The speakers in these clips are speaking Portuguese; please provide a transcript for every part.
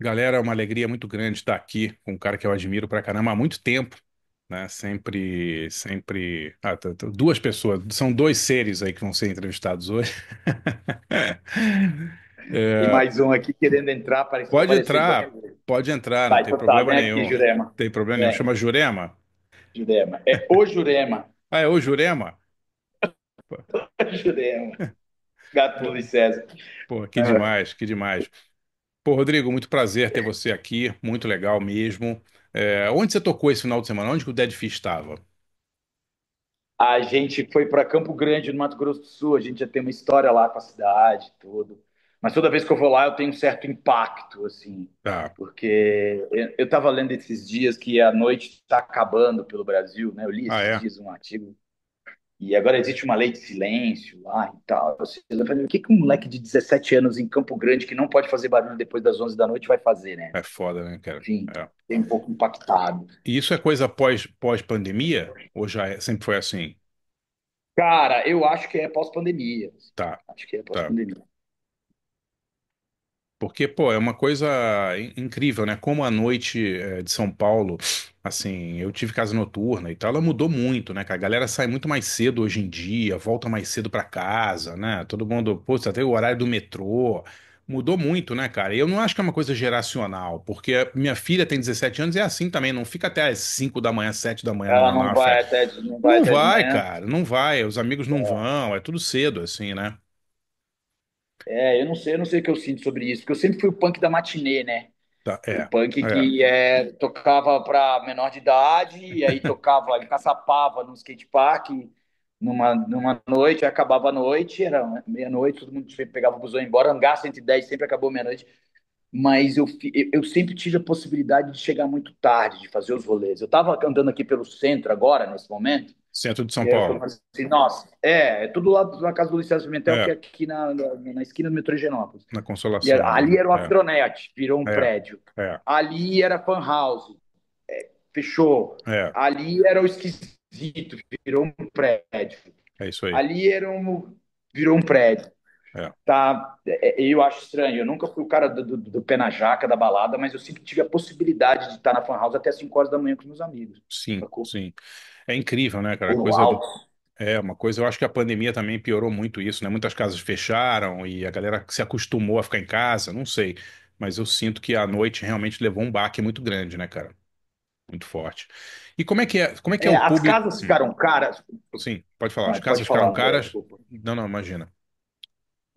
Galera, é uma alegria muito grande estar aqui com um cara que eu admiro pra caramba há muito tempo, né? Sempre. Duas pessoas, são dois seres aí que vão ser entrevistados hoje. Tem É, mais um aqui querendo entrar, parece pode aparecer qualquer entrar, vez. pode entrar, não Tá, tem então tá, problema vem aqui, nenhum. Jurema. Tem problema nenhum. Vem, Chama Jurema? Jurema. É o Jurema. Ah, é o Jurema? Jurema. Gato do Pô, Luiz César. pô, que Ah, demais, que demais. Pô, Rodrigo, muito prazer ter você aqui, muito legal mesmo. Onde você tocou esse final de semana? Onde que o Dead Fish estava? a gente foi para Campo Grande, no Mato Grosso do Sul. A gente já tem uma história lá com a cidade, e tudo. Mas toda vez que eu vou lá, eu tenho um certo impacto, assim, Tá. porque eu estava lendo esses dias que a noite está acabando pelo Brasil, né? Eu li Ah, esses é? dias um artigo. E agora existe uma lei de silêncio lá e tal. Eu falei, o que que um moleque de 17 anos em Campo Grande que não pode fazer barulho depois das 11 da noite vai fazer, né? É foda, né, cara? Enfim, É. tem um pouco impactado. E isso é coisa pós-pandemia? Ou sempre foi assim? Cara, eu acho que é pós-pandemia. Tá, Acho que é tá. pós-pandemia. Porque, pô, é uma coisa incrível, né? Como a noite de São Paulo, assim, eu tive casa noturna e tal, ela mudou muito, né, cara? A galera sai muito mais cedo hoje em dia, volta mais cedo pra casa, né? Todo mundo, pô, até o horário do metrô. Mudou muito, né, cara? E eu não acho que é uma coisa geracional, porque minha filha tem 17 anos e é assim também, não fica até às 5 da manhã, 7 da manhã Ela numa festa. não vai Não até de vai, manhã. cara, não vai, os amigos não vão, é tudo cedo, assim, né? Eu não sei o que eu sinto sobre isso, porque eu sempre fui o punk da matinê, né? Tá, O é, punk é, que tocava para menor de idade, e aí tocava em Caçapava, no skate park, numa noite, aí acabava a noite, era meia-noite, todo mundo sempre pegava o busão e ia embora. Hangar 110 sempre acabou meia-noite. Mas eu sempre tive a possibilidade de chegar muito tarde, de fazer os rolês. Eu estava andando aqui pelo centro agora, nesse momento, centro de São e aí eu falei Paulo, assim: nossa, é tudo lá na casa do Liceu Pimentel, que é é, aqui na esquina do metrô Higienópolis. na E Consolação ali, ali era o é, Astronet, virou um é, prédio. é, Ali era Fan House, fechou. é, Ali era o Esquisito, virou um prédio. é isso aí, Ali virou um prédio. é, Tá, eu acho estranho. Eu nunca fui o cara do pé na jaca, da balada, mas eu sempre tive a possibilidade de estar na Fan House até 5 horas da manhã com os meus amigos. sim, Sacou? sim. É incrível, né, cara? Ou no alto. Uma coisa, eu acho que a pandemia também piorou muito isso, né? Muitas casas fecharam e a galera se acostumou a ficar em casa, não sei. Mas eu sinto que a noite realmente levou um baque muito grande, né, cara? Muito forte. E como é que é o As público? casas ficaram caras. Sim, pode falar. As Vai, casas pode ficaram falar, André, caras? desculpa. Não, não, imagina.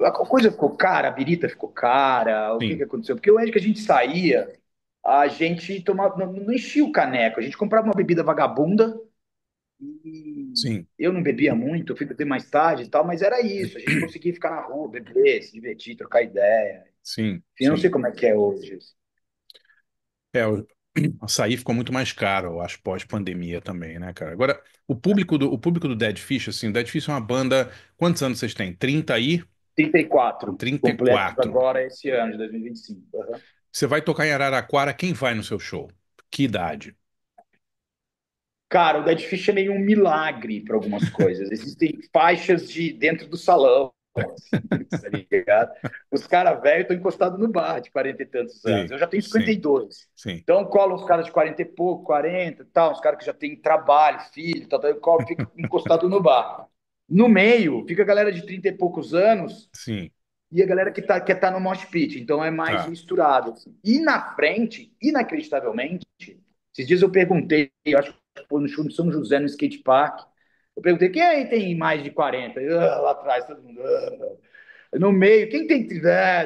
A coisa ficou cara, a birita ficou cara. O que Sim, aconteceu? Porque onde que a gente saía, a gente tomava, não enchia o caneco. A gente comprava uma bebida vagabunda e sim, eu não bebia muito, eu fui beber mais tarde e tal, mas era isso. A gente conseguia ficar na rua, beber, se divertir, trocar ideia. sim, Eu não sei sim. como é que é hoje. O açaí ficou muito mais caro, eu acho, pós-pandemia também, né, cara? Agora, o público do Dead Fish, assim, o Dead Fish é uma banda. Quantos anos vocês têm? 30 aí? 34 completos 34. agora esse ano de 2025. Uhum. Você vai tocar em Araraquara, quem vai no seu show? Que idade? Cara, o Dead Fish é meio um milagre para algumas coisas. Existem faixas de dentro do salão, assim, tá ligado? Os caras velhos estão encostados no bar de 40 e tantos anos. Sim, Eu já tenho sim, 52. sim. Então colam os caras de 40 e pouco, 40 tal, uns caras que já têm trabalho, filho, tal, eu colo, fica encostado no bar. No meio, fica a galera de 30 e poucos anos Sim, e a galera que quer tá no mosh pit, então é mais tá. misturado. Assim. E na frente, inacreditavelmente, esses dias eu perguntei, eu acho que foi no show de São José, no skate park, eu perguntei, quem aí tem mais de 40? Lá atrás, todo mundo. No meio, quem tem.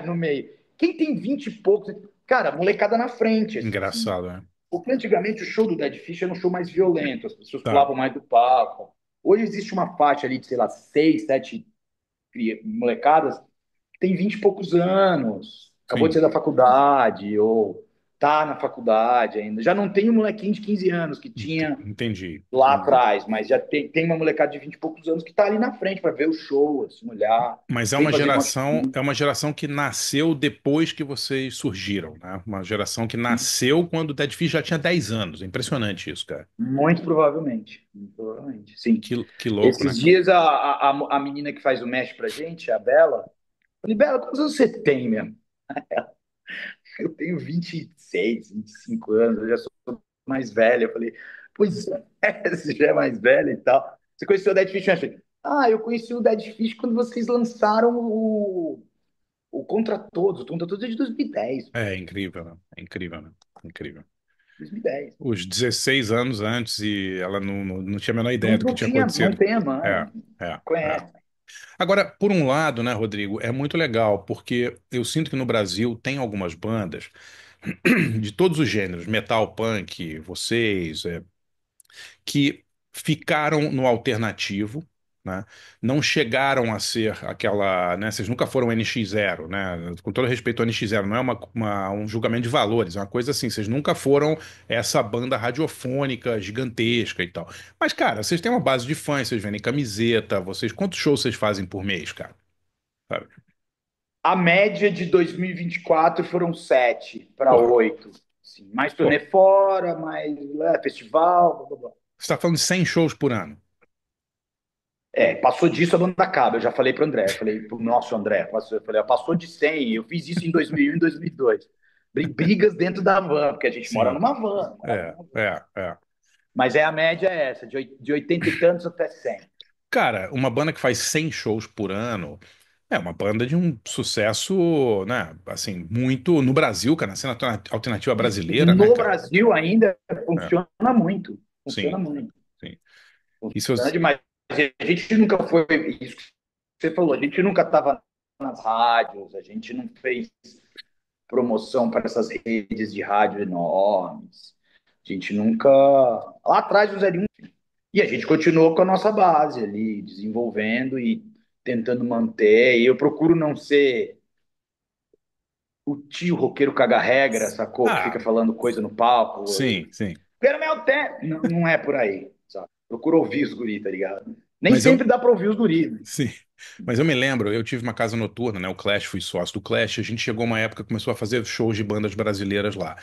No meio. Quem tem 20 e poucos? Cara, molecada na frente, assim. Engraçado, né? Porque antigamente o show do Dead Fish era um show mais violento, as pessoas Tá. pulavam mais do palco. Hoje existe uma faixa ali de, sei lá, 6, 7 molecadas tem 20 e poucos anos, acabou de Sim, sair da faculdade, ou tá na faculdade ainda. Já não tem um molequinho de 15 anos que tinha entendi, lá entendi. atrás, mas já tem uma molecada de 20 e poucos anos que tá ali na frente para ver o show, assim, olhar, Mas vem fazer uma. é uma geração que nasceu depois que vocês surgiram, né? Uma geração que nasceu quando o Dead Fish já tinha 10 anos. É impressionante isso, cara. Muito provavelmente, muito provavelmente, sim. Que louco, né, Esses cara? dias a menina que faz o mesh pra gente, a Bela, eu falei, Bela, quantos anos você tem mesmo? Eu tenho 26, 25 anos, eu já sou mais velho. Eu falei, pois é, você já é mais velho e tal. Você conheceu o Dead Fish? Eu falei, eu conheci o Dead Fish quando vocês lançaram o Contra Todos é de 2010. É incrível, né? É incrível, né? Incrível. 2010. Os 16 anos antes e ela não tinha a menor Não, ideia do que não tinha tinha, não acontecido. tem, mano. É, é, é. Conhece. Agora, por um lado, né, Rodrigo, é muito legal, porque eu sinto que no Brasil tem algumas bandas de todos os gêneros, metal, punk, vocês, que ficaram no alternativo, né? Não chegaram a ser aquela, né? Vocês nunca foram NX Zero, né? Com todo respeito ao NX Zero, não é um julgamento de valores, é uma coisa assim. Vocês nunca foram essa banda radiofônica gigantesca e tal. Mas, cara, vocês têm uma base de fãs, vocês vendem camiseta, vocês, quantos shows vocês fazem por mês, cara? Sabe? A média de 2024 foram 7 para Porra, 8. Assim, mais turnê pô, fora, mais festival, blá, blá, blá. você tá falando de 100 shows por ano. Passou disso, a banda acaba. Eu já falei pro André, eu falei pro nosso André, eu falei, passou de 100. Eu fiz isso em 2001 e 1 e 2002. Brigas dentro da van, porque a gente mora Sim, numa van, morava é, numa van. é, é. Mas a média é essa, de 80 e tantos até 100. Cara, uma banda que faz 100 shows por ano é uma banda de um sucesso, né? Assim, muito no Brasil, cara, na cena alternativa brasileira, né, No cara? Brasil ainda É, funciona muito, funciona sim, muito. sim. Isso, Funciona demais. A gente nunca foi, isso que você falou, a gente nunca estava nas rádios, a gente não fez promoção para essas redes de rádio enormes. A gente nunca. Lá atrás o 01. E a gente continuou com a nossa base ali, desenvolvendo e tentando manter. E eu procuro não ser o tio roqueiro caga-regra, sacou? Que fica ah, falando coisa no palco. sim, sim. Pelo meu tempo. Não, não é por aí, sabe? Procuro ouvir os guris, tá ligado? Nem Mas eu, sempre dá pra ouvir os guris. sim. Mas eu me lembro, eu tive uma casa noturna, né? O Clash, fui sócio do Clash. A gente chegou uma época que começou a fazer shows de bandas brasileiras lá.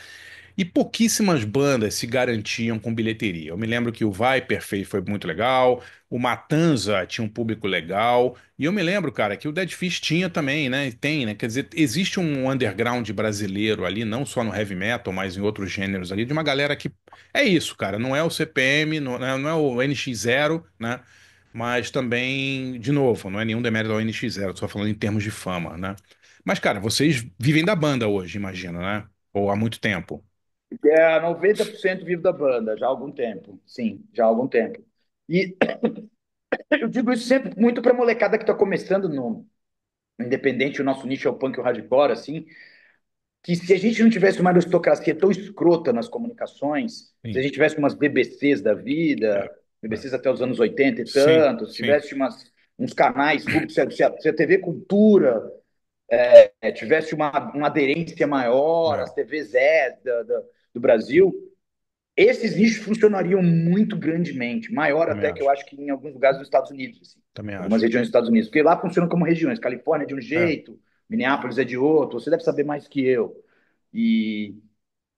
E pouquíssimas bandas se garantiam com bilheteria. Eu me lembro que o Viper fez, foi muito legal, o Matanza tinha um público legal, e eu me lembro, cara, que o Dead Fish tinha também, né? Tem, né? Quer dizer, existe um underground brasileiro ali, não só no heavy metal, mas em outros gêneros ali, de uma galera que é isso, cara, não é o CPM, não é o NX Zero, né? Mas também, de novo, não é nenhum demérito ao NX Zero, tô só falando em termos de fama, né? Mas, cara, vocês vivem da banda hoje, imagino, né? Ou há muito tempo. É 90% vivo da banda, já há algum tempo. Sim, já há algum tempo. E eu digo isso sempre muito pra molecada que tá começando no independente, o nosso nicho é o punk e o hardcore, assim, que se a gente não tivesse uma aristocracia tão escrota nas comunicações, se a Sim. gente tivesse umas BBCs da É, vida, é. BBCs até os anos 80 e Sim, tantos, se sim, tivesse uns canais públicos, se a TV Cultura tivesse uma aderência maior, é, as TVs do Brasil, esses nichos funcionariam muito grandemente, maior também até que eu acho, acho que em alguns lugares dos Estados Unidos, assim, também algumas acho. regiões dos Estados Unidos, porque lá funcionam como regiões, Califórnia é de um É, jeito, Minneapolis é de outro, você deve saber mais que eu. E,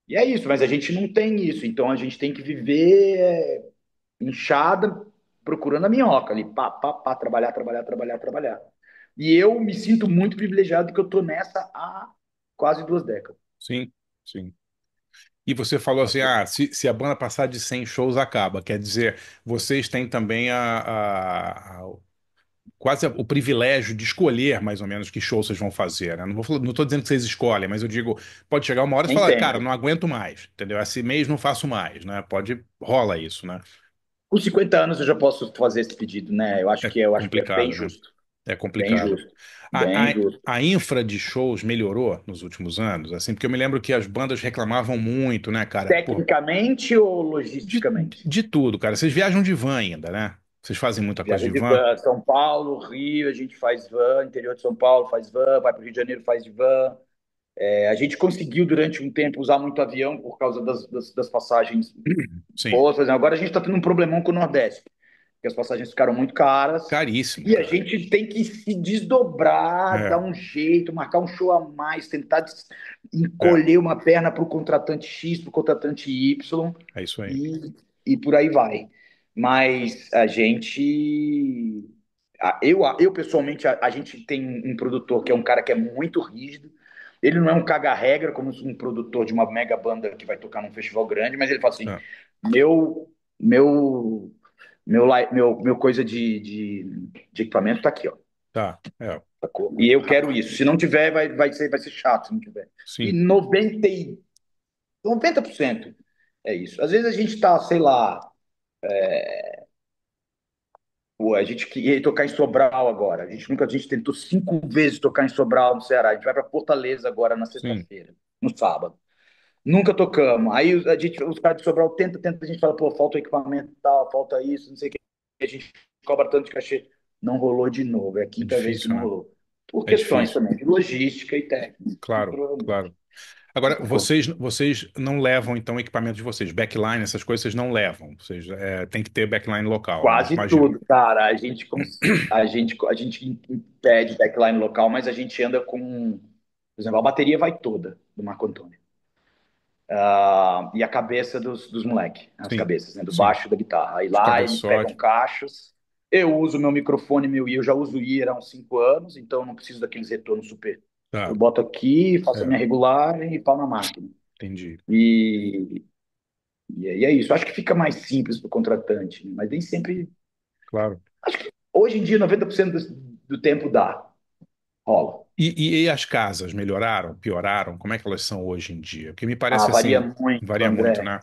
e é isso, mas a gente não tem isso, então a gente tem que viver inchada, procurando a minhoca ali, pá, pá, pá, trabalhar, trabalhar, trabalhar, trabalhar. E eu me sinto muito privilegiado que eu tô nessa há quase 2 décadas. sim, sim. E você falou assim, se a banda passar de 100 shows, acaba. Quer dizer, vocês têm também quase o privilégio de escolher mais ou menos que show vocês vão fazer, né? Não tô dizendo que vocês escolhem, mas eu digo, pode chegar uma hora e você Nem fala, cara, sempre. não aguento mais, entendeu? Esse mês não faço mais, né? Rola isso, né? Com 50 anos eu já posso fazer esse pedido, né? Eu acho que é bem Complicado, né? justo. É Bem complicado. justo. A, Bem a, justo. a infra de shows melhorou nos últimos anos, assim, porque eu me lembro que as bandas reclamavam muito, né, cara? Pô, Tecnicamente ou de, logisticamente? de tudo, cara. Vocês viajam de van ainda, né? Vocês fazem muita coisa Viaja de de van? van, São Paulo, Rio, a gente faz van, interior de São Paulo faz van, vai para o Rio de Janeiro faz de van. A gente conseguiu durante um tempo usar muito avião por causa das passagens Sim. boas. Por exemplo, agora a gente está tendo um problemão com o Nordeste, porque as passagens ficaram muito caras Caríssimo, e a cara. gente tem que se desdobrar, dar É, um jeito, marcar um show a mais, tentar é, encolher uma perna para o contratante X, para o contratante Y é isso aí. e, e por aí vai. Mas a gente. Eu pessoalmente, a gente tem um produtor que é um cara que é muito rígido, Ele não é um caga-regra, como um produtor de uma mega banda que vai tocar num festival grande, mas ele fala assim: Tá, meu, meu, meu coisa de equipamento tá aqui, ó. tá, Sacou? E eu quero isso. Se não tiver, vai ser chato se não tiver. E sim, 90% é isso. Às vezes a gente tá, sei lá, pô, a gente queria tocar em Sobral agora. A gente tentou 5 vezes tocar em Sobral, no Ceará. A gente vai para Fortaleza agora na sim, sexta-feira, no sábado. Nunca tocamos. Aí os caras de Sobral tenta, a gente fala, pô, falta o equipamento e tal, falta isso, não sei o que. A gente cobra tanto de cachê. Não rolou de novo. É a é quinta vez que difícil, não né? rolou. Por É questões difícil, também de logística e técnica. claro, claro. Agora, vocês não levam, então, equipamento de vocês, backline, essas coisas vocês não levam, vocês, tem que ter backline local, Quase imagino. tudo, cara. A gente impede backline local, mas a gente anda com. Por exemplo, a bateria vai toda do Marco Antônio. E a cabeça dos moleques, as Sim, cabeças, né, do sim, baixo e da guitarra. Aí os lá eles pegam cabeçotes, caixas. Eu uso meu microfone, meu I, eu já uso o I há uns 5 anos, então eu não preciso daqueles retornos super. Eu tá, boto aqui, faço a é, minha regular e pau na máquina. entendi, E, e é isso. Acho que fica mais simples para o contratante, mas nem sempre. claro. Acho que hoje em dia, 90% do tempo dá, rola. E as casas melhoraram, pioraram? Como é que elas são hoje em dia? Porque me Ah, parece varia assim, muito, varia muito, André. né?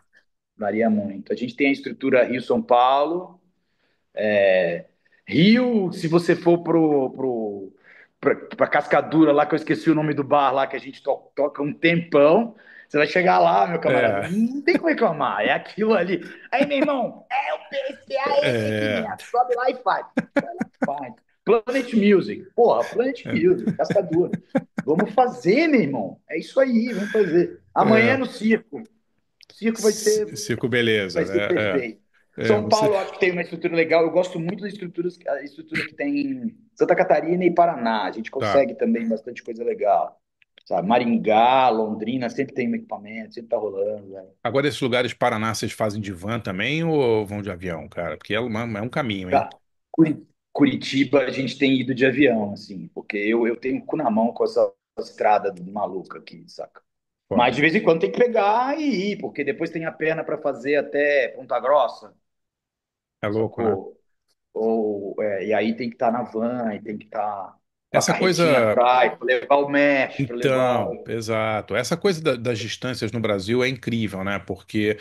Varia muito. A gente tem a estrutura Rio-São Paulo. Rio, se você for pra Cascadura, lá que eu esqueci o nome do bar lá que a gente toca um tempão, você vai chegar lá, meu camarada, É, não tem como reclamar, é aquilo ali. Aí, meu irmão, é o PCA esse aqui é, mesmo, sobe lá e faz. Vai lá e faz. Planet Music, porra, Planet é, Music, Cascadura. Vamos fazer, meu irmão. É isso aí, vamos fazer. Amanhã é é. no circo. O circo vai ser Circo Beleza, vai ser né? perfeito. São Você, Paulo, eu acho que tem uma estrutura legal. Eu gosto muito da a estrutura que tem em Santa Catarina e Paraná. A gente tá. consegue também bastante coisa legal. Sabe? Maringá, Londrina, sempre tem um equipamento, sempre tá rolando. Velho. Agora, esses lugares Paraná, vocês fazem de van também ou vão de avião, cara? Porque é um caminho, hein? Curitiba, a gente tem ido de avião, assim, porque eu tenho o cu na mão com essa estrada maluca aqui, saca? Mas Foda. de vez em quando tem que pegar e ir, porque depois tem a perna para fazer até Ponta Grossa, É louco, né? sacou? E aí tem que estar na van, e tem que estar com a Essa carretinha coisa. atrás, para levar o mesh, para levar Então, o. exato. Essa coisa das distâncias no Brasil é incrível, né? Porque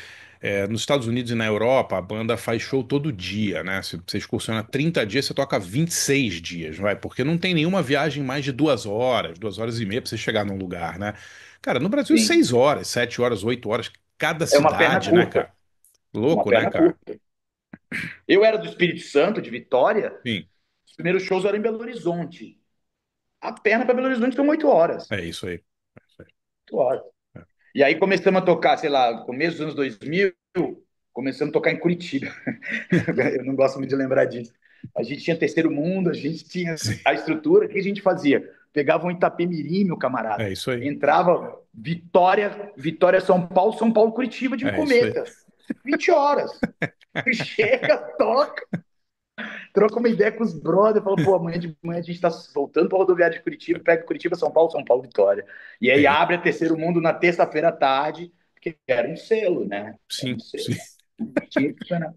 nos Estados Unidos e na Europa, a banda faz show todo dia, né? Se você excursiona 30 dias, você toca 26 dias, vai? Porque não tem nenhuma viagem mais de 2 horas, 2 horas e meia pra você chegar num lugar, né? Cara, no Brasil, Sim, 6 horas, 7 horas, 8 horas, cada é uma perna cidade, né, curta. cara? Uma Louco, né, perna cara? curta. Eu era do Espírito Santo, de Vitória, Sim, os primeiros shows eram em Belo Horizonte. A perna para Belo Horizonte são 8 horas. é isso aí. É isso aí. 8 horas. É. E aí começamos a tocar, sei lá, no começo dos anos 2000, começamos a tocar em Curitiba. Eu não gosto muito de lembrar disso. A gente tinha Terceiro Mundo, a gente tinha Sim, a estrutura, o que a gente fazia? Pegava um Itapemirim, meu é camarada, isso aí. entrava Vitória, Vitória, São Paulo, Curitiba de um É isso aí. cometa. 20 horas. Chega, toca, troca uma ideia com os brothers, fala, pô, amanhã de manhã a gente tá voltando pra rodoviária de Curitiba, pega Curitiba, São Paulo, Vitória. E aí É, abre a Terceiro Mundo na terça-feira à tarde, porque era um selo, né? Era um sim, selo. sim. Tinha que funcionar.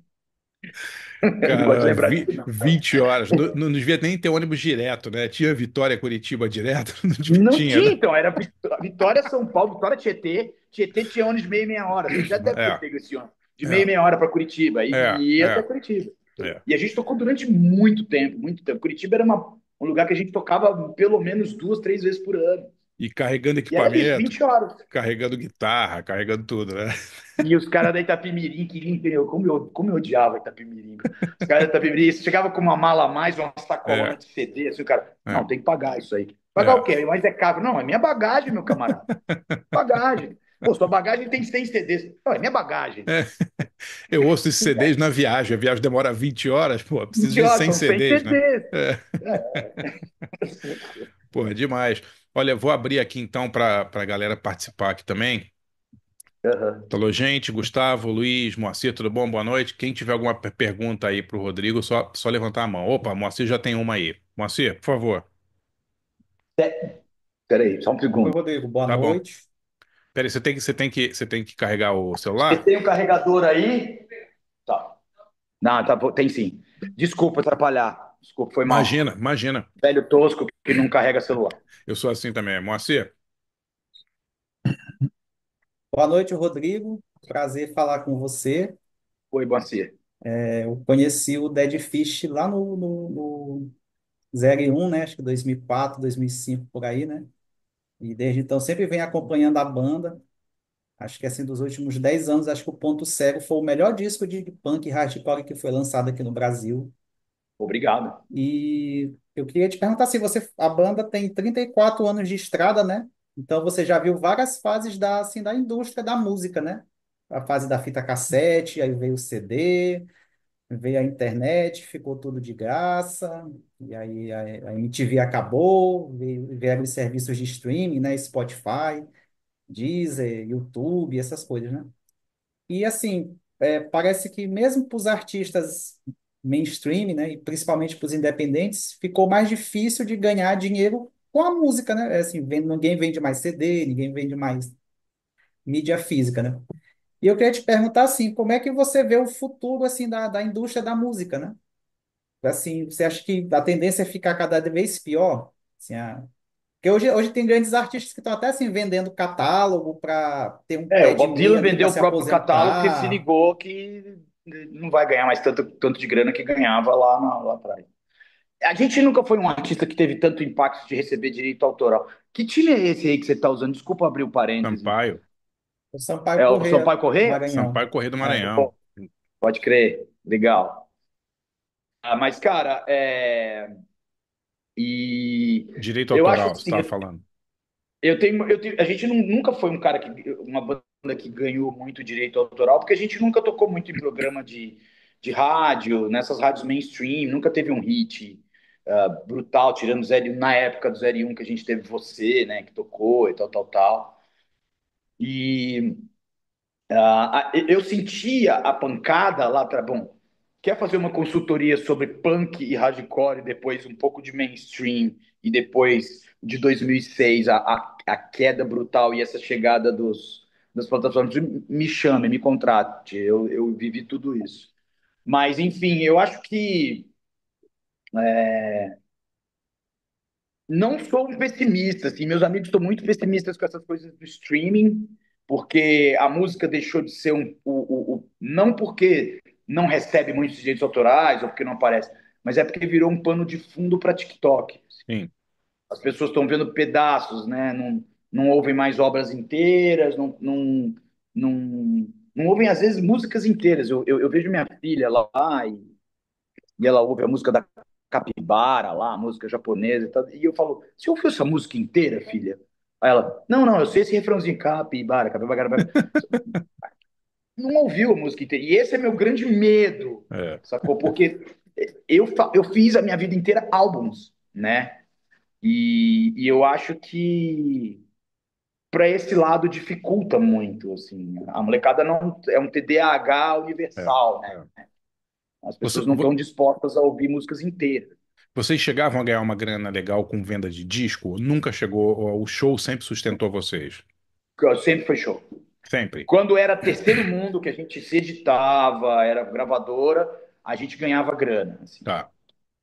Não gosto de Cara, lembrar disso, não. 20 horas. Não, não devia nem ter ônibus direto, né? Tinha Vitória, Curitiba direto? Não Tinha, né? tinha, então, era Vitória, São Paulo, Vitória, Tietê. Tietê tinha ônibus de meia e meia hora. Você já deve ter É, pego esse ônibus. De meia e é, meia hora para Curitiba. é, E ia até é, Curitiba. é. E a gente tocou durante muito tempo, muito tempo. Curitiba era um lugar que a gente tocava pelo menos 2, 3 vezes por ano. E carregando E era isso, equipamento, 20 horas. carregando guitarra, carregando tudo, né? E os caras da Itapemirim queriam entender como eu odiava Itapemirim. Os caras da Itapemirim, você chegava com uma mala a mais, uma sacolona É, de CD, assim, o cara, é, não, tem que pagar isso aí. Pagar o é. quê? Mas é caro. Não, é minha bagagem, meu camarada. Bagagem. Pô, sua bagagem tem 100 CDs. Não, é minha bagagem. É. Eu ouço esses CDs na viagem. A viagem demora 20 horas, pô, preciso 20 de horas, 100 são 100 CDs, né? CDs. É. Pô, é demais. Olha, vou abrir aqui então para a galera participar aqui também. Aham. Falou, gente, Gustavo, Luiz, Moacir, tudo bom? Boa noite. Quem tiver alguma pergunta aí pro Rodrigo, só levantar a mão. Opa, Moacir já tem uma aí. Moacir, por favor. Peraí, só um Oi, segundo. Rodrigo, boa Tá bom. noite. Peraí, você tem que carregar o Você celular? tem um carregador aí? Tá. Não, tá, tem sim. Desculpa atrapalhar. Desculpa, foi Imagina, mal. imagina. Velho tosco que não carrega celular. Eu sou assim também. Moacir, Boa noite, Rodrigo. Prazer falar com você. Oi, Bancia. Eu conheci o Dead Fish lá no 0 e 1, né? Acho que 2004, 2005, por aí, né? E desde então sempre venho acompanhando a banda. Acho que assim, dos últimos 10 anos, acho que o Ponto Cego foi o melhor disco de punk e hardcore que foi lançado aqui no Brasil. Obrigado. E eu queria te perguntar se a banda tem 34 anos de estrada, né? Então você já viu várias fases da indústria da música, né? A fase da fita cassete, aí veio o CD, veio a internet, ficou tudo de graça, e aí a MTV acabou, vieram os serviços de streaming, né? Spotify, Deezer, YouTube, essas coisas, né? E assim, parece que mesmo para os artistas mainstream, né, e principalmente para os independentes, ficou mais difícil de ganhar dinheiro com a música, né? Assim, ninguém vende mais CD, ninguém vende mais mídia física, né? E eu queria te perguntar assim, como é que você vê o futuro assim da indústria da música, né? Assim, você acha que a tendência é ficar cada vez pior? Assim, porque hoje tem grandes artistas que estão até assim vendendo catálogo para ter um pé O de Bob meia Dylan ali para vendeu o se próprio catálogo porque se aposentar. ligou que não vai ganhar mais tanto de grana que ganhava lá atrás. A gente nunca foi um artista que teve tanto impacto de receber direito autoral. Que time é esse aí que você está usando? Desculpa abrir o parêntese. Sampaio. O Sampaio É o Corrêa, Sampaio Corrêa? Maranhão. Sampaio Corrêa do É. Maranhão. Pode crer. Legal. Mas, cara, e Direito eu acho autoral, você assim, estava falando. a gente nunca foi uma banda que ganhou muito direito autoral, porque a gente nunca tocou muito em programa de rádio, nessas rádios mainstream, nunca teve um hit brutal, tirando na época do 0 e 1 que a gente teve você, né, que tocou e tal, tal, tal. E eu sentia a pancada lá atrás. Bom, quer fazer uma consultoria sobre punk e hardcore, e depois um pouco de mainstream, e depois de 2006, a queda brutal e essa chegada das plataformas, me chame, me contrate. Eu vivi tudo isso. Mas, enfim, eu acho que não sou um pessimista, assim, meus amigos estão muito pessimistas com essas coisas do streaming, porque a música deixou de ser não porque não recebe muitos direitos autorais ou porque não aparece, mas é porque virou um pano de fundo para TikTok. Sim. As pessoas estão vendo pedaços, né? Não ouvem mais obras inteiras, não ouvem às vezes músicas inteiras. Eu vejo minha filha lá e ela ouve a música da Capibara lá, a música japonesa e tal. E eu falo, você ouviu essa música inteira, filha? Aí ela, não, eu sei esse refrãozinho, Capibara, Capibara, Capibara. Não ouviu a música inteira. E esse é meu grande medo, É. sacou? Porque eu fiz a minha vida inteira álbuns, né? E eu acho que para esse lado dificulta muito, assim. A molecada não é um TDAH É. universal, né? É. As Você- pessoas não vo- estão dispostas a ouvir músicas inteiras. vocês chegavam a ganhar uma grana legal com venda de disco? Nunca chegou, o show sempre sustentou vocês? Sempre foi show. Sempre. Quando era terceiro mundo, que a gente se editava, era gravadora, a gente ganhava grana, assim. Tá,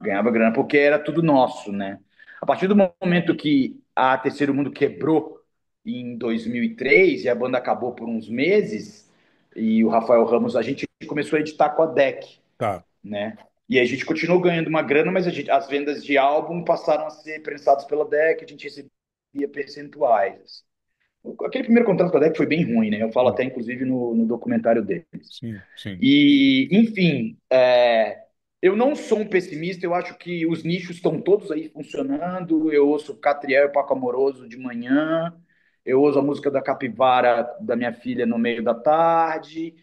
Ganhava grana, porque era tudo nosso, né? A partir do momento que a Terceiro Mundo quebrou em 2003 e a banda acabou por uns meses, e o Rafael Ramos, a gente começou a editar com a DEC, tá. né? E a gente continuou ganhando uma grana, mas as vendas de álbum passaram a ser prensadas pela DEC, a gente recebia percentuais. Aquele primeiro contrato com a DEC foi bem ruim, né? Eu falo Hum. até, inclusive, no documentário deles. Sim, sim. E, enfim, eu não sou um pessimista, eu acho que os nichos estão todos aí funcionando. Eu ouço Catriel e Paco Amoroso de manhã, eu ouço a música da Capivara da minha filha no meio da tarde,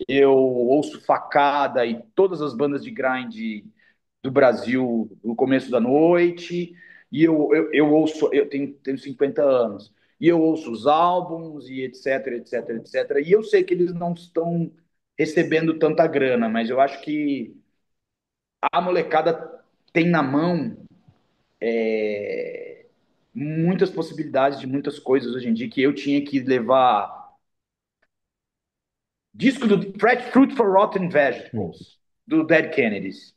eu ouço Facada e todas as bandas de grind do Brasil no começo da noite, e eu ouço, eu tenho 50 anos, e eu ouço os álbuns e etc, etc, etc. E eu sei que eles não estão recebendo tanta grana, mas eu acho que a molecada tem na mão muitas possibilidades de muitas coisas hoje em dia que eu tinha que levar disco do Fresh Fruit for Rotten Hum. Vegetables, do Dead Kennedys.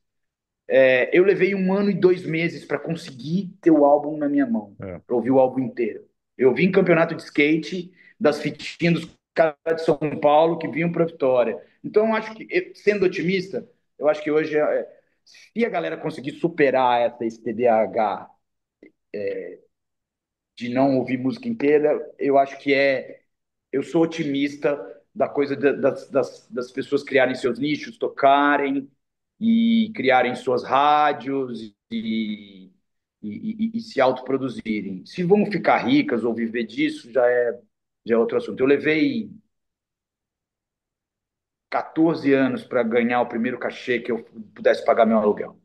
Eu levei 1 ano e 2 meses para conseguir ter o álbum na minha mão, É. para ouvir o álbum inteiro. Eu vi em campeonato de skate das fitinhas dos caras de São Paulo que vinham para a Vitória. Então, eu acho que, sendo otimista, eu acho que hoje, se a galera conseguir superar esse TDAH de não ouvir música inteira, eu acho que eu sou otimista da coisa das pessoas criarem seus nichos, tocarem e criarem suas rádios e se autoproduzirem. Se vão ficar ricas ou viver disso, já é outro assunto. Eu levei 14 anos para ganhar o primeiro cachê que eu pudesse pagar meu aluguel.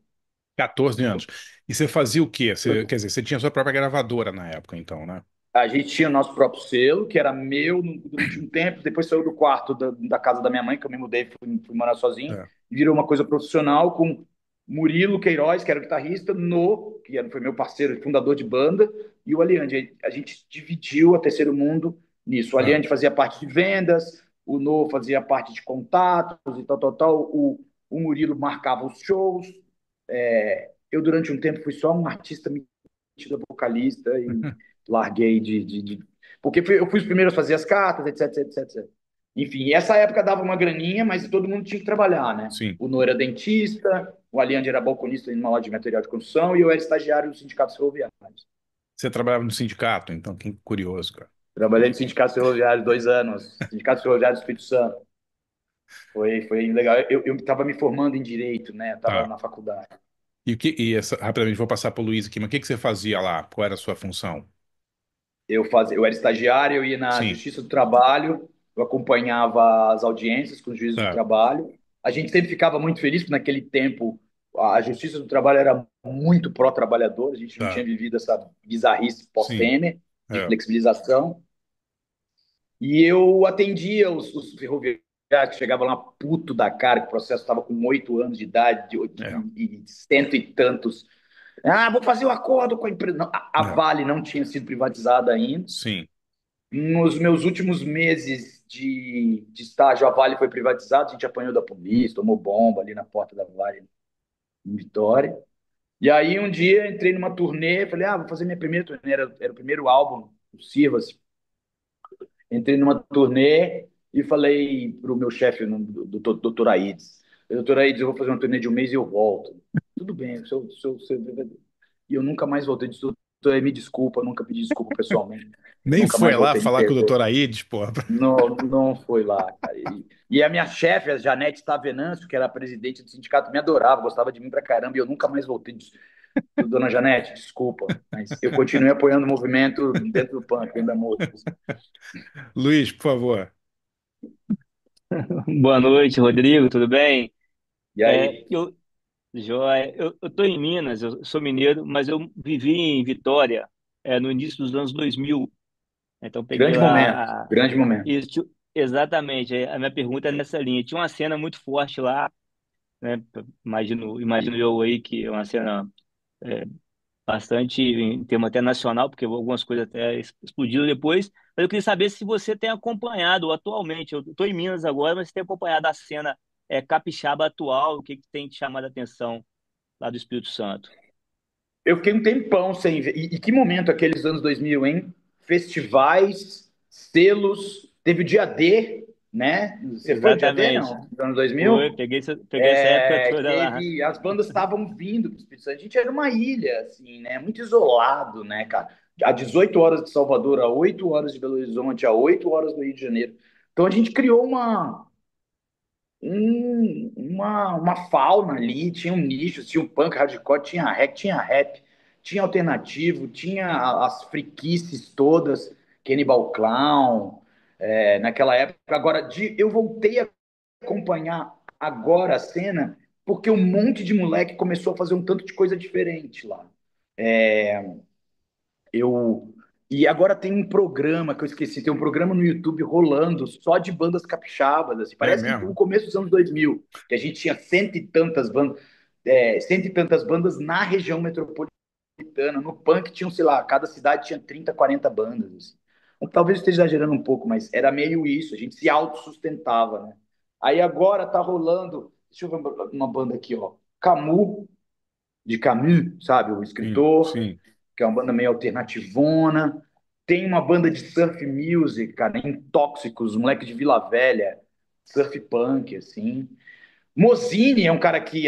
14 anos. E você fazia o quê? Quer dizer, você tinha sua própria gravadora na época, então, né? A gente tinha o nosso próprio selo, que era meu durante um tempo, depois saiu do quarto da casa da minha mãe, que eu me mudei, fui morar sozinho, É. e virou uma coisa profissional com Murilo Queiroz, que era o guitarrista, foi meu parceiro e fundador de banda, e o Aliande. A gente dividiu a Terceiro Mundo nisso. O É. Aliande fazia parte de vendas, o No fazia parte de contatos e tal, tal, tal. O Murilo marcava os shows. Eu, durante um tempo, fui só um artista metido a vocalista e larguei porque eu fui os primeiros a fazer as cartas, etc, etc, etc. Enfim, essa época dava uma graninha, mas todo mundo tinha que trabalhar, né? Sim. O No era dentista, o Aliande era balconista em uma loja de material de construção e eu era estagiário dos sindicatos ferroviários. Você trabalhava no sindicato, então, que curioso, cara. Trabalhei no sindicato ferroviário 2 anos, sindicato ferroviário do Espírito Santo. Foi legal. Eu estava me formando em direito, né? Eu estava Tá. na faculdade. Rapidamente, vou passar para o Luiz aqui, mas o que que você fazia lá? Qual era a sua função? Eu era estagiário, eu ia na Sim. Justiça do Trabalho, eu acompanhava as audiências com os juízes do Tá. trabalho. A gente sempre ficava muito feliz, porque naquele tempo a Justiça do Trabalho era muito pró-trabalhador, a gente não tinha Tá. vivido essa bizarrice Sim. pós-Temer, de É. flexibilização. E eu atendia os ferroviários que chegavam lá puto da cara, que o processo estava com 8 anos de idade É. e cento e tantos. Ah, vou fazer o acordo com a empresa. Não, a É. Vale não tinha sido privatizada ainda. Sim. Nos meus últimos meses de estágio, a Vale foi privatizada, a gente apanhou da polícia, tomou bomba ali na porta da Vale em Vitória. E aí um dia entrei numa turnê, falei, vou fazer minha primeira turnê, era o primeiro álbum, o Sirva-se. Entrei numa turnê e falei pro meu chefe, do Dr. Aides, doutor Aides, eu vou fazer uma turnê de um mês e eu volto. Tudo bem, e eu nunca mais voltei. Disse, doutor, me desculpa, nunca pedi desculpa pessoalmente. Nem Nunca foi mais lá voltei a me falar com o perder. doutor Aides, pô. Não, não foi lá, cara. E a minha chefe, a Janete Tavenâncio, que era a presidente do sindicato, me adorava, gostava de mim pra caramba, e eu nunca mais voltei. Dona Janete, desculpa, mas eu continuei apoiando o movimento dentro do punk, dentro da música. Luiz, por favor. Boa noite, Rodrigo, tudo bem? E aí, Joia, eu tô em Minas, eu sou mineiro, mas eu vivi em Vitória, no início dos anos 2000. Então peguei grande momento, lá grande momento. isso, exatamente. A minha pergunta é nessa linha. Tinha uma cena muito forte lá, né? Imagino eu aí que é uma cena bastante em termo até nacional, porque algumas coisas até explodiram depois. Mas eu queria saber se você tem acompanhado atualmente. Eu estou em Minas agora, mas você tem acompanhado a cena capixaba atual, o que que tem te chamado a atenção lá do Espírito Santo? Eu fiquei um tempão sem ver. E que momento aqueles anos 2000, hein? Festivais, selos, teve o dia D, né? Você foi o dia D, Exatamente. não? Nos anos Foi, 2000? peguei essa época toda lá. As bandas estavam vindo para o Espírito Santo. A gente era uma ilha, assim, né? Muito isolado, né, cara? A 18 horas de Salvador, a 8 horas de Belo Horizonte, a 8 horas do Rio de Janeiro. Então a gente criou uma fauna ali, tinha um nicho, tinha um punk hardcore, tinha rap, tinha alternativo, tinha as friquices todas, Cannibal Clown, naquela época. Agora, eu voltei a acompanhar agora a cena, porque um monte de moleque começou a fazer um tanto de coisa diferente lá. Eu e agora tem um programa que eu esqueci, tem um programa no YouTube rolando só de bandas capixabas, assim, É parece o mesmo? começo dos anos 2000, que a gente tinha cento e tantas bandas na região metropolitana. No punk tinham, sei lá, cada cidade tinha 30, 40 bandas, assim. Então, talvez eu esteja exagerando um pouco, mas era meio isso, a gente se autossustentava, né? Aí agora tá rolando, deixa eu ver uma banda aqui, ó, Camus, de Camus, sabe, o Sim, escritor, sim. que é uma banda meio alternativona. Tem uma banda de surf music, cara, em Tóxicos, moleque de Vila Velha, surf punk, assim. Mozini é um cara que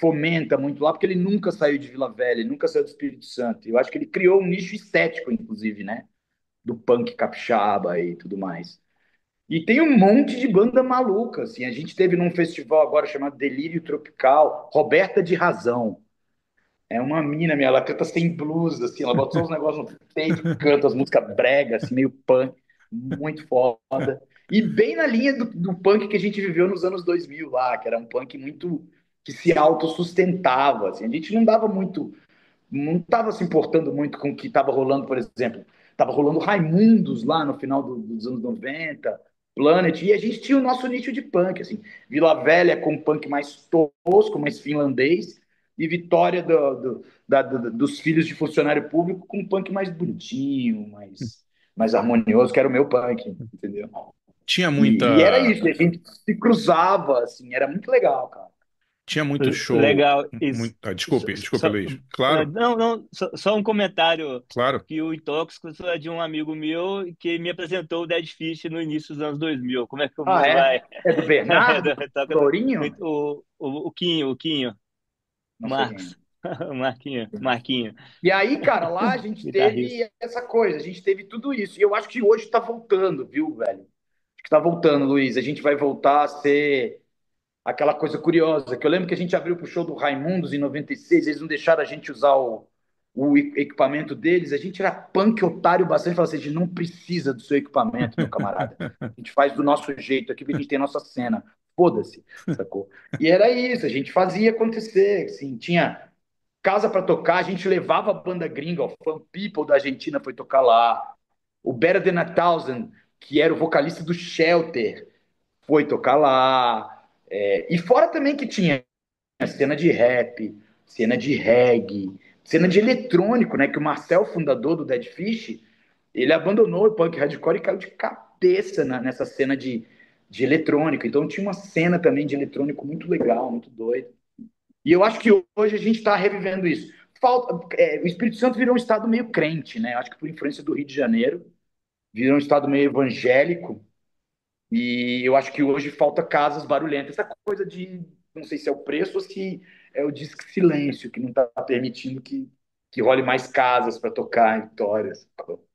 fomenta muito lá, porque ele nunca saiu de Vila Velha, ele nunca saiu do Espírito Santo. Eu acho que ele criou um nicho estético, inclusive, né? Do punk capixaba e tudo mais. E tem um monte de banda maluca, assim. A gente teve num festival agora chamado Delírio Tropical, Roberta de Razão. É uma mina, minha, ela canta sem blues, assim, ela bota só uns negócios no peito, canta as músicas brega, assim, meio punk, muito foda. E bem na linha do punk que a gente viveu nos anos 2000 lá, que era um punk muito que se autossustentava, assim. A gente não dava muito, não estava se importando muito com o que estava rolando, por exemplo. Estava rolando Raimundos lá no final dos anos 90, Planet, e a gente tinha o nosso nicho de punk, assim. Vila Velha com punk mais tosco, mais finlandês, e Vitória dos filhos de funcionário público com punk mais bonitinho, mais harmonioso, que era o meu punk, entendeu? Tinha E era muita, isso, a gente se cruzava, assim, era muito legal, cara. tinha muito show. Legal, isso. Muito, desculpe, Luiz. Claro, Não, não, só um comentário claro. que o Intóxicos é de um amigo meu que me apresentou o Dead Fish no início dos anos 2000. Como é que o Ah, mundo vai? é? É do Bernardo? Toca Lourinho? o Quinho, Não sei quem Marcos, é. o Marquinho, E aí, cara, lá a gente guitarrista. teve essa coisa, a gente teve tudo isso. E eu acho que hoje tá voltando, viu, velho? Acho que tá voltando, Luiz. A gente vai voltar a ser aquela coisa curiosa, que eu lembro que a gente abriu pro show do Raimundos em 96, eles não deixaram a gente usar o equipamento deles, a gente era punk otário bastante, falava assim, a gente não precisa do seu equipamento, meu camarada. A gente faz do nosso jeito aqui, porque a gente tem a nossa cena. Foda-se, sacou? E era isso, a gente fazia acontecer, assim, tinha casa para tocar, a gente levava a banda gringa, o Fun People da Argentina foi tocar lá. O Better Than a Thousand, que era o vocalista do Shelter, foi tocar lá. E fora também que tinha cena de rap, cena de reggae, cena de eletrônico, né? Que o Marcel, fundador do Dead Fish, ele abandonou o punk hardcore e caiu de cabeça nessa cena de eletrônico. Então tinha uma cena também de eletrônico muito legal, muito doida. E eu acho que hoje a gente está revivendo isso. O Espírito Santo virou um estado meio crente, né? Acho que por influência do Rio de Janeiro, virou um estado meio evangélico. E eu acho que hoje falta casas barulhentas. Essa coisa de, não sei se é o preço ou se é o disque silêncio, que não está permitindo que role mais casas para tocar em Vitórias.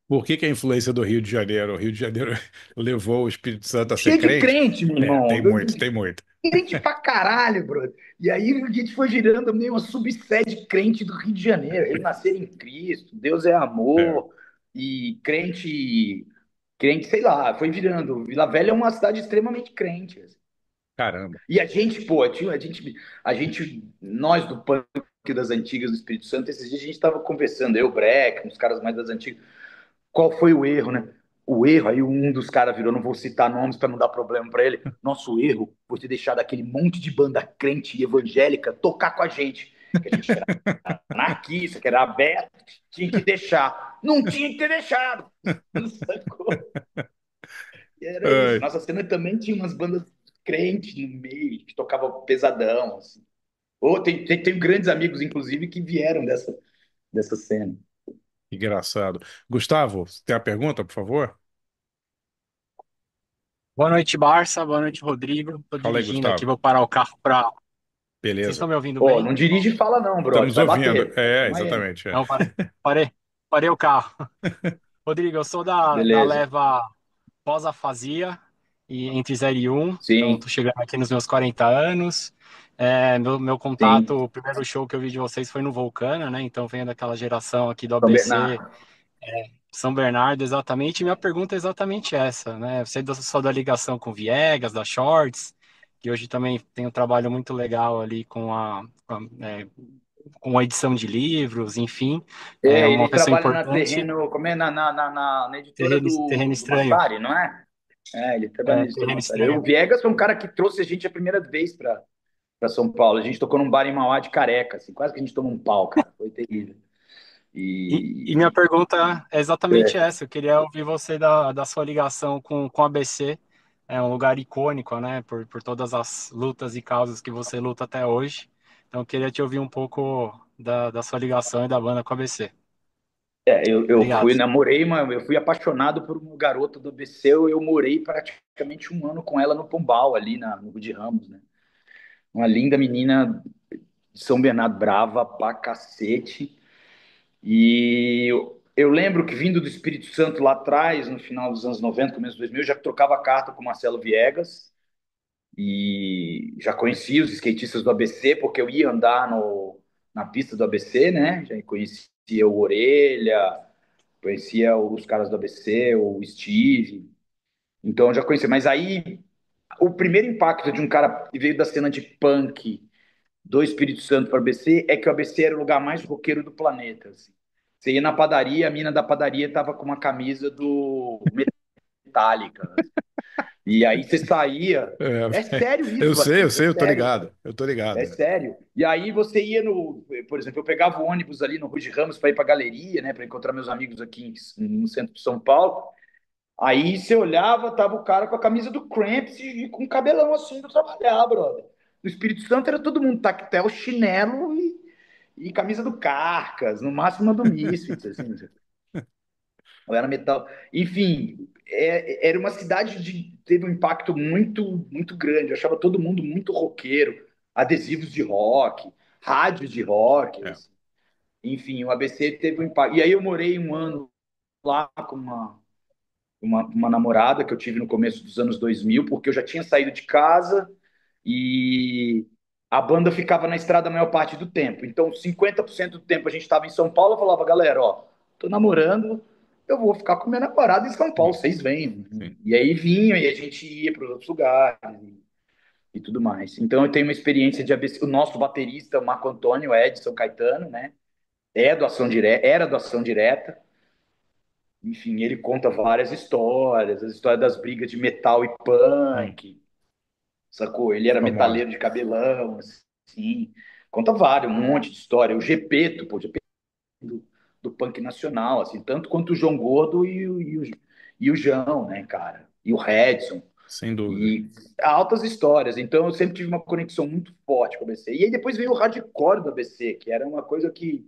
Por que que a influência do Rio de Janeiro? O Rio de Janeiro levou o Espírito Santo a ser Cheio de crente? crente, meu É, irmão. tem muito, tem muito. Crente pra caralho, brother. E aí a gente foi girando meio uma subsede crente do Rio de Janeiro. Renascer em Cristo, Deus é É, amor. E crente, sei lá, foi virando. Vila Velha é uma cidade extremamente crente, assim. caramba. E a gente, pô, nós do punk das antigas do Espírito Santo, esses dias a gente estava conversando, eu, Breck, uns caras mais das antigas, qual foi o erro, né? O erro, aí um dos caras virou, não vou citar nomes para não dar problema para ele, nosso erro por ter deixado aquele monte de banda crente e evangélica tocar com a gente, que a gente era anarquista, que era aberto, tinha que deixar. Não tinha que ter deixado. Sacou? E era isso. Ai, Nossa cena também tinha umas bandas crentes no meio, que tocavam pesadão, assim. Ou tem grandes amigos, inclusive, que vieram dessa cena. engraçado. Gustavo, você tem a pergunta, por favor? Boa noite, Barça. Boa noite, Rodrigo. Tô Fala aí, dirigindo aqui, Gustavo. vou parar o carro pra. Vocês estão Beleza. me ouvindo Pô, bem? não dirige e fala não, brother. Estamos Vai ouvindo. bater. É, Calma aí. exatamente. É. Não, parei, parei o carro. Rodrigo, eu sou da Beleza. leva pós-afasia, e entre 0 e 1, então tô Sim, chegando aqui nos meus 40 anos. Meu contato, sim. o primeiro show que eu vi de vocês foi no Vulcana, né? Então venho daquela geração aqui do São ABC, Bernardo. São Bernardo, exatamente. E minha pergunta é exatamente essa, né? Eu sei só da ligação com Viegas, da Shorts, que hoje também tem um trabalho muito legal ali com a edição de livros, enfim, é uma Ele pessoa trabalha na importante. Terreno, como é, na editora Terreno do Estranho, Massari, não é? Ele trabalha na editora do Terreno Massari. O Estranho. Viegas foi um cara que trouxe a gente a primeira vez para São Paulo. A gente tocou num bar em Mauá de Careca, assim, quase que a gente tomou um pau, cara. Foi terrível. E minha E pergunta é exatamente é, essa. Eu queria ouvir você da sua ligação com a ABC. É um lugar icônico, né? Por todas as lutas e causas que você luta até hoje. Então, eu queria te ouvir um pouco da sua ligação e da banda com a ABC. eu Obrigado. fui, namorei, eu fui apaixonado por uma garota do ABC. Eu morei praticamente um ano com ela no Pombal, ali no Rio de Ramos, né? Uma linda menina de São Bernardo, brava pra cacete. E eu lembro que vindo do Espírito Santo lá atrás, no final dos anos 90, começo dos 2000, eu já trocava carta com o Marcelo Viegas e já conhecia os skatistas do ABC, porque eu ia andar na pista do ABC, né? Já conhecia o Orelha, conhecia os caras do ABC, o Steve, então eu já conhecia. Mas aí, o primeiro impacto de um cara que veio da cena de punk do Espírito Santo para o ABC é que o ABC era o lugar mais roqueiro do planeta. Assim. Você ia na padaria, a mina da padaria tava com uma camisa do Metallica. E aí você saía. É É, sério isso, Marcinho, é eu tô sério. ligado, eu tô É ligado. sério. E aí você ia no. Por exemplo, eu pegava o ônibus ali no Rui de Ramos para ir para a galeria, né? Para encontrar meus amigos aqui no centro de São Paulo. Aí você olhava, tava o cara com a camisa do Cramps e com o cabelão assim do trabalhar, brother. No Espírito Santo era todo mundo tactel, chinelo e camisa do Carcas, no máximo uma do Misfits, assim, ou era metal. Enfim, era uma cidade de teve um impacto muito grande. Eu achava todo mundo muito roqueiro, adesivos de rock, rádios de rock, É. assim. Enfim, o ABC teve um impacto. E aí eu morei um ano lá com uma namorada que eu tive no começo dos anos 2000, porque eu já tinha saído de casa e a banda ficava na estrada a maior parte do tempo. Então, 50% do tempo a gente estava em São Paulo, eu falava, galera, ó, tô namorando, eu vou ficar com minha namorada em São Paulo, Sim, vocês vêm. sim. E aí vinham e a gente ia para os outros lugares e tudo mais. Então, eu tenho uma experiência de ABC. O nosso baterista, o Marco Antônio, é de São Caetano, né? Era doação direta. Enfim, ele conta várias histórias, as histórias das brigas de metal e Hum, punk, sacou? Ele era famosa. metaleiro de cabelão, assim. Conta vários, um monte de história. O Gepeto, pô, o Gepeto do punk nacional, assim, tanto quanto o João Gordo e o João, né, cara? E o Redson. Sem dúvida. E altas histórias. Então eu sempre tive uma conexão muito forte com o ABC. E aí depois veio o hardcore do ABC, que era uma coisa que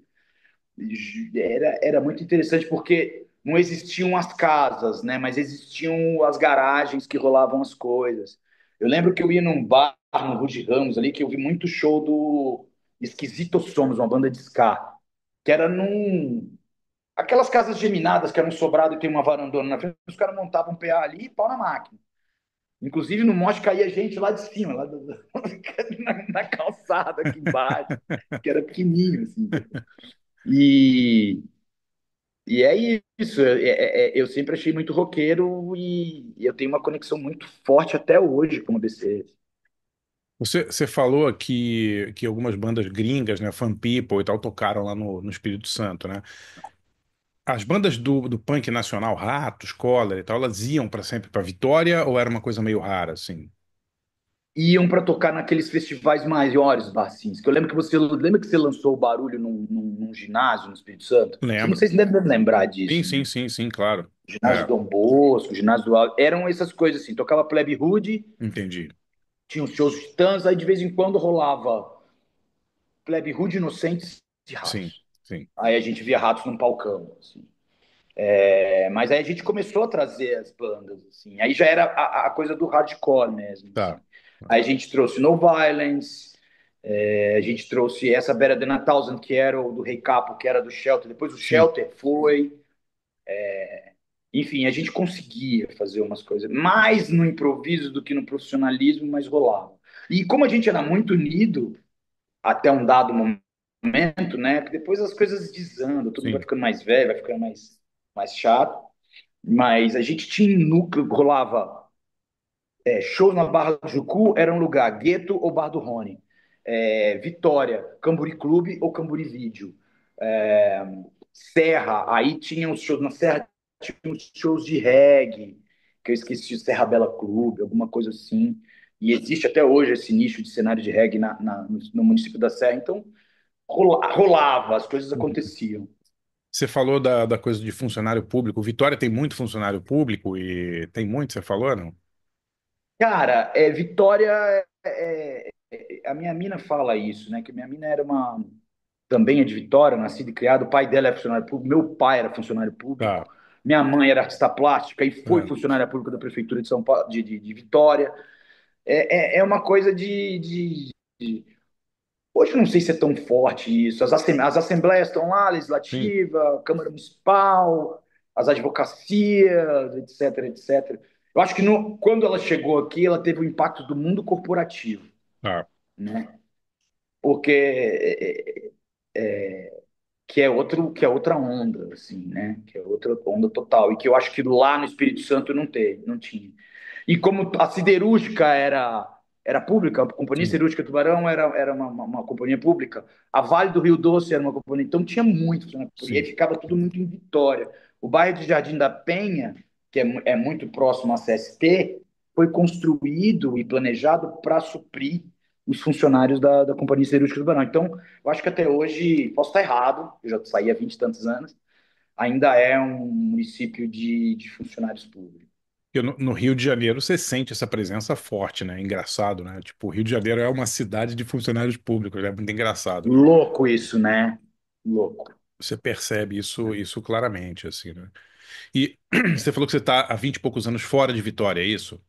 era muito interessante porque não existiam as casas, né? Mas existiam as garagens que rolavam as coisas. Eu lembro que eu ia num bar no Rude Ramos ali que eu vi muito show do Esquisitos Somos, uma banda de ska, que era aquelas casas geminadas que eram um sobrado e tem uma varandona na frente, os caras montavam um PA ali e pau na máquina. Inclusive no mote caía gente lá de cima, na calçada aqui embaixo, que era pequenininho assim. E E é isso, eu sempre achei muito roqueiro e eu tenho uma conexão muito forte até hoje com o ABC. Você falou que algumas bandas gringas, né, Fun People e tal, tocaram lá no Espírito Santo, né? As bandas do punk nacional, Ratos, Collor e tal, elas iam para sempre para Vitória ou era uma coisa meio rara, assim? Iam para tocar naqueles festivais maiores, Barcins, que eu lembro que você lembra que você lançou o Barulho num ginásio no Espírito Santo? Você não Lembro. sei se deve lembrar Sim, disso, sim, né? sim, sim, claro. Ginásio É, Dom Bosco, ginásio do Alto, eram essas coisas assim, tocava Plebe Rude, entendi. tinha os shows de titãs, aí de vez em quando rolava Plebe Rude, Inocentes e Sim, Ratos. sim. Aí a gente via Ratos num palcão, assim. Mas aí a gente começou a trazer as bandas, assim. Aí já era a coisa do hardcore mesmo, assim. Tá. Aí a gente trouxe No Violence, a gente trouxe essa Better Than a Thousand, que era o do Rei Capo, que era do Shelter. Depois o Sim, Shelter foi. Enfim, a gente conseguia fazer umas coisas mais no improviso do que no profissionalismo, mas rolava. E como a gente era muito unido até um dado momento, né? Porque depois as coisas desandam, todo mundo vai sim. ficando mais velho, vai ficando mais chato. Mas a gente tinha núcleo, rolava shows na Barra do Jucu, era um lugar, Gueto ou Bar do Rony. Vitória, Camburi Clube ou Camburi Vídeo. É, Serra, aí tinha os shows, na Serra tinha uns shows de reggae, que eu esqueci, o Serra Bela Clube, alguma coisa assim. E existe até hoje esse nicho de cenário de reggae no município da Serra. Então, rolava, as coisas aconteciam. Você falou da coisa de funcionário público. Vitória tem muito funcionário público e tem muito, você falou, não? Cara, Vitória, a minha mina fala isso, né? Que minha mina era uma, também é de Vitória, nascida e criada. O pai dela é funcionário público, meu pai era funcionário público, Tá. minha mãe era artista plástica e foi É, funcionária pública da prefeitura de São Paulo, de Vitória. É uma coisa hoje eu não sei se é tão forte isso. As assembleias estão lá, sim, legislativa, Câmara Municipal, as advocacias, etc, etc. Eu acho que quando ela chegou aqui, ela teve o impacto do mundo corporativo, tá. né? Porque que é outra onda, assim, né? Que é outra onda total e que eu acho que lá no Espírito Santo não tinha. E como a siderúrgica era pública, a Companhia Sim, Siderúrgica Tubarão era uma companhia pública, a Vale do Rio Doce era uma companhia, então tinha muito, né? E aí sim. ficava tudo muito em Vitória. O bairro de Jardim da Penha, que é muito próximo à CST, foi construído e planejado para suprir os funcionários da Companhia Siderúrgica Tubarão. Então, eu acho que até hoje, posso estar errado, eu já saí há 20 e tantos anos, ainda é um município de funcionários públicos. Porque no Rio de Janeiro você sente essa presença forte, né? Engraçado, né? Tipo, o Rio de Janeiro é uma cidade de funcionários públicos, é muito engraçado. Louco isso, né? Louco. Você percebe isso claramente, assim, né? E você falou que você está há 20 e poucos anos fora de Vitória, é isso?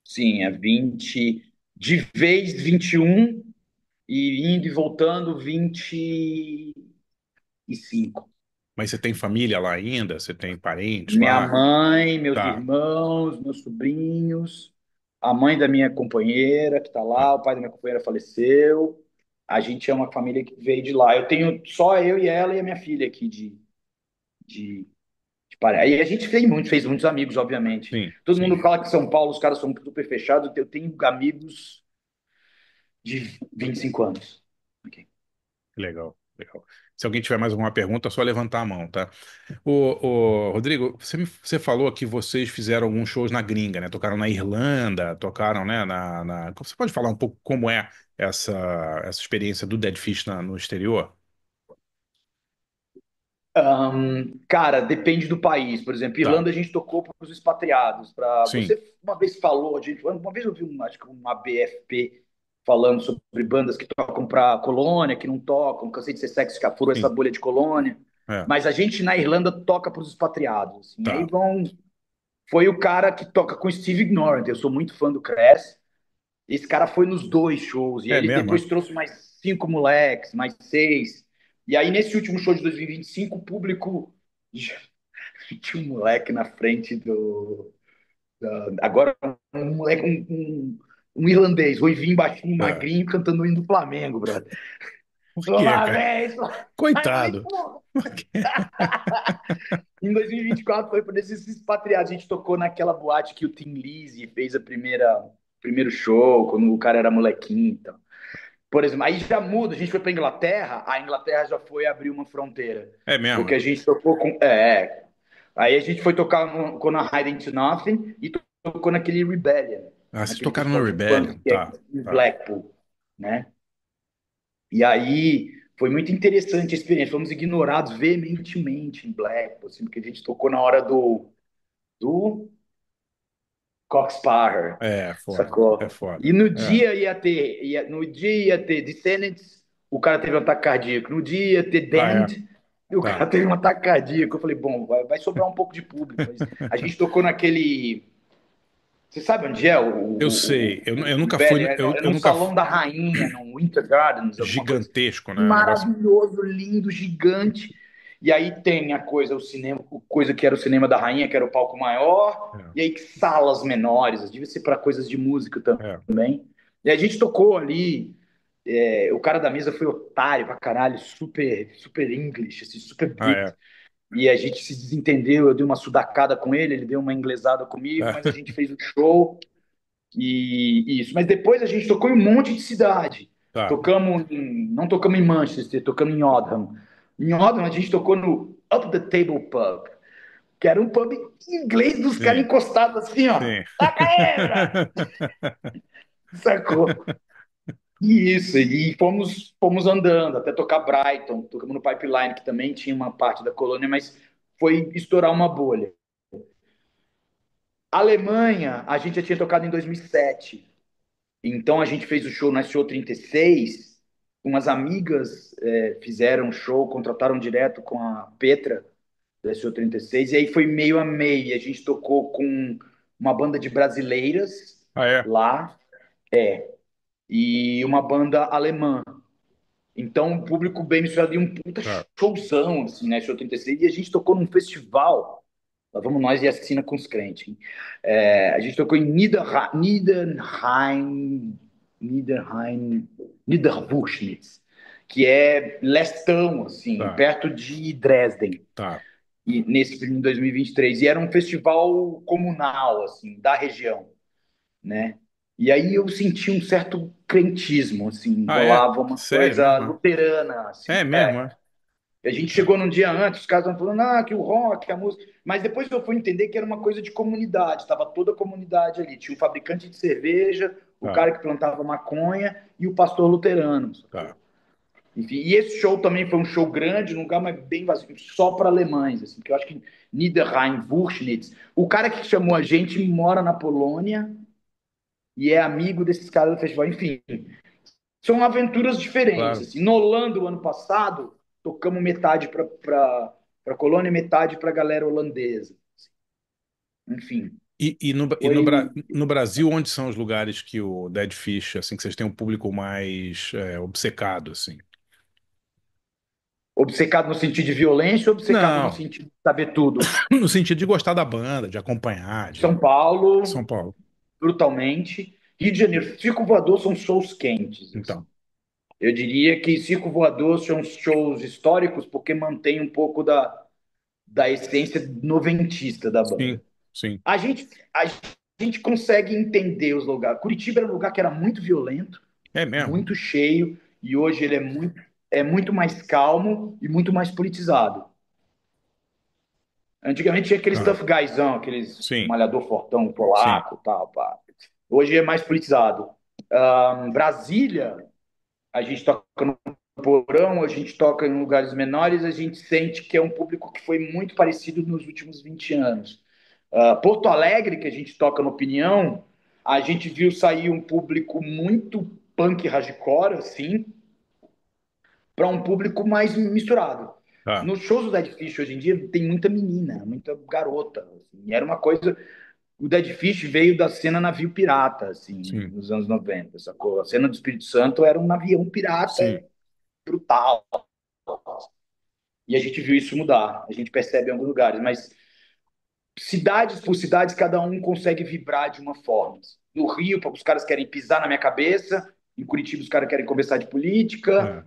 Sim, é 20, de vez 21 e indo e voltando 25. Mas você tem família lá ainda? Você tem parentes Minha lá? mãe, meus Tá, irmãos, meus sobrinhos, a mãe da minha companheira que está lá, tá. o pai da minha companheira faleceu. A gente é uma família que veio de lá. Eu tenho só eu e ela e a minha filha aqui de, Aí a gente fez muitos amigos, obviamente. Sim, Todo mundo sim. fala que São Paulo os caras são super fechados. Eu tenho amigos de 25 anos. Ok. Legal, legal. Se alguém tiver mais alguma pergunta, é só levantar a mão, tá? Rodrigo, você falou que vocês fizeram alguns shows na gringa, né? Tocaram na Irlanda, tocaram, né, Você pode falar um pouco como é essa experiência do Dead Fish no exterior? Cara, depende do país. Por exemplo, Tá, Irlanda a gente tocou para os expatriados. sim, Você uma vez falou, uma vez eu vi acho que uma BFP falando sobre bandas que tocam para colônia, que não tocam. Cansei de ser sexo, que furou essa sim, bolha de colônia. é, Mas a gente na Irlanda toca para os expatriados. Assim. Aí tá. vão. Foi o cara que toca com Steve Ignorant. Eu sou muito fã do Crash. Esse cara foi nos dois shows. E aí É ele mesmo, é? depois trouxe mais 5 moleques, mais 6. E aí, nesse último show de 2025, o público. Tinha um moleque na frente agora, um moleque, um irlandês, ruivinho, baixinho, É. magrinho, cantando o hino do Flamengo, brother. Por quê, Uma cara? vez. Aí eu falei, Coitado. pô. Em 2024 foi por esses expatriados. A gente tocou naquela boate que o Tim Lizzy fez primeiro show, quando o cara era molequinho. Então. Por exemplo, aí já muda. A gente foi para Inglaterra, a Inglaterra já foi abrir uma fronteira. É mesmo, Porque é? a gente tocou com. Aí a gente foi tocar com a Hide Into Nothing e tocou naquele Rebellion, Ah, vocês naquele tocaram no festival de Rebellion, punk que é tá, em tá. Blackpool, né? E aí foi muito interessante a experiência. Fomos ignorados veementemente em Blackpool, assim, porque a gente tocou na hora do Cox Sparrer, É foda, é sacou? foda. E no É, dia no dia ia ter Descendants, o cara teve um ataque cardíaco. No dia ia ter ah, é, Damned, e o tá. cara teve um ataque cardíaco. Eu falei, bom, vai sobrar um pouco de público. Mas a gente tocou naquele. Você sabe onde é Eu sei, eu o nunca fui, velho? É eu no nunca Salão da Rainha, no Winter Gardens, alguma coisa assim. gigantesco, né? O negócio. Maravilhoso, lindo, gigante. E aí tem a coisa, o cinema, coisa que era o cinema da Rainha, que era o palco maior, É, e aí salas menores, devia ser para coisas de música é. também. E a gente tocou ali. O cara da mesa foi otário pra caralho, super, super English, assim, super Ah, Brit. é. E a gente se desentendeu, eu dei uma sudacada com ele, ele deu uma inglesada comigo, É, mas a gente fez o show e isso. Mas depois a gente tocou em um monte de cidade. tá, Não tocamos em Manchester, tocamos em Oldham. Em Oldham a gente tocou no Up the Table Pub, que era um pub inglês dos caras sim, encostados assim, ó. sim. Taca aí, brother! Sacou? Isso, e fomos andando até tocar Brighton, tocamos no Pipeline, que também tinha uma parte da colônia, mas foi estourar uma bolha. A Alemanha, a gente já tinha tocado em 2007, então a gente fez o show na Show 36, umas amigas fizeram um show, contrataram direto com a Petra, da Show 36, e aí foi meio a meio, a gente tocou com uma banda de brasileiras Ah, é? lá, e uma banda alemã. Então, o público bem misturado e um puta Ah, showzão, assim, né? Show 36. E a gente tocou num festival. Lá vamos nós e assina com os crentes, hein? A gente tocou em Niederwurschnitz, que é lestão, assim, tá, perto de Dresden, tá. e, nesse em 2023. E era um festival comunal, assim, da região, né? E aí eu senti um certo crentismo, assim, Ah, é? rolava uma Sério coisa mesmo? luterana, É, é assim. mesmo, é? A gente Tá. chegou num dia antes, os caras estavam falando, que o rock, a música. Mas depois eu fui entender que era uma coisa de comunidade, estava toda a comunidade ali. Tinha o fabricante de cerveja, o Tá, cara que plantava maconha e o pastor luterano, tá. sacou? Enfim, e esse show também foi um show grande, num lugar mas bem vazio, só para alemães, assim, porque eu acho que Niederrhein-Wurschnitz, o cara que chamou a gente mora na Polônia e é amigo desses caras do festival. Enfim, são aventuras diferentes. Claro. Assim. No Holanda, o ano passado, tocamos metade para colônia e metade para a galera holandesa. Enfim, foi No Brasil, onde são os lugares que o Dead Fish, assim, que vocês têm um público mais obcecado, assim? obcecado no sentido de violência ou obcecado no Não, sentido de saber tudo. no sentido de gostar da banda, de acompanhar, São de São Paulo, Paulo. brutalmente. Rio de Janeiro, Circo Voador são shows quentes. Assim. Então, Eu diria que Circo Voador são shows históricos porque mantém um pouco da essência noventista da sim, banda. sim. A gente consegue entender os lugares. Curitiba era um lugar que era muito violento, É mesmo? muito cheio, e hoje ele é muito mais calmo e muito mais politizado. Antigamente tinha aqueles Ah, tough guysão, aqueles sim, malhador fortão sim. polaco, tal, pá. Hoje é mais politizado. Brasília, a gente toca no porão, a gente toca em lugares menores, a gente sente que é um público que foi muito parecido nos últimos 20 anos. Porto Alegre, que a gente toca no Opinião, a gente viu sair um público muito punk hardcore, assim, para um público mais misturado. Ah, Nos shows do Dead Fish hoje em dia tem muita menina, muita garota. Assim, e era uma coisa. O Dead Fish veio da cena navio pirata, assim, sim, nos anos 90, sacou? A cena do Espírito Santo era um avião pirata sim. brutal. E a gente viu isso mudar. A gente percebe em alguns lugares, mas cidades por cidades, cada um consegue vibrar de uma forma. No Rio, os caras querem pisar na minha cabeça. Em Curitiba, os caras querem conversar de política. É.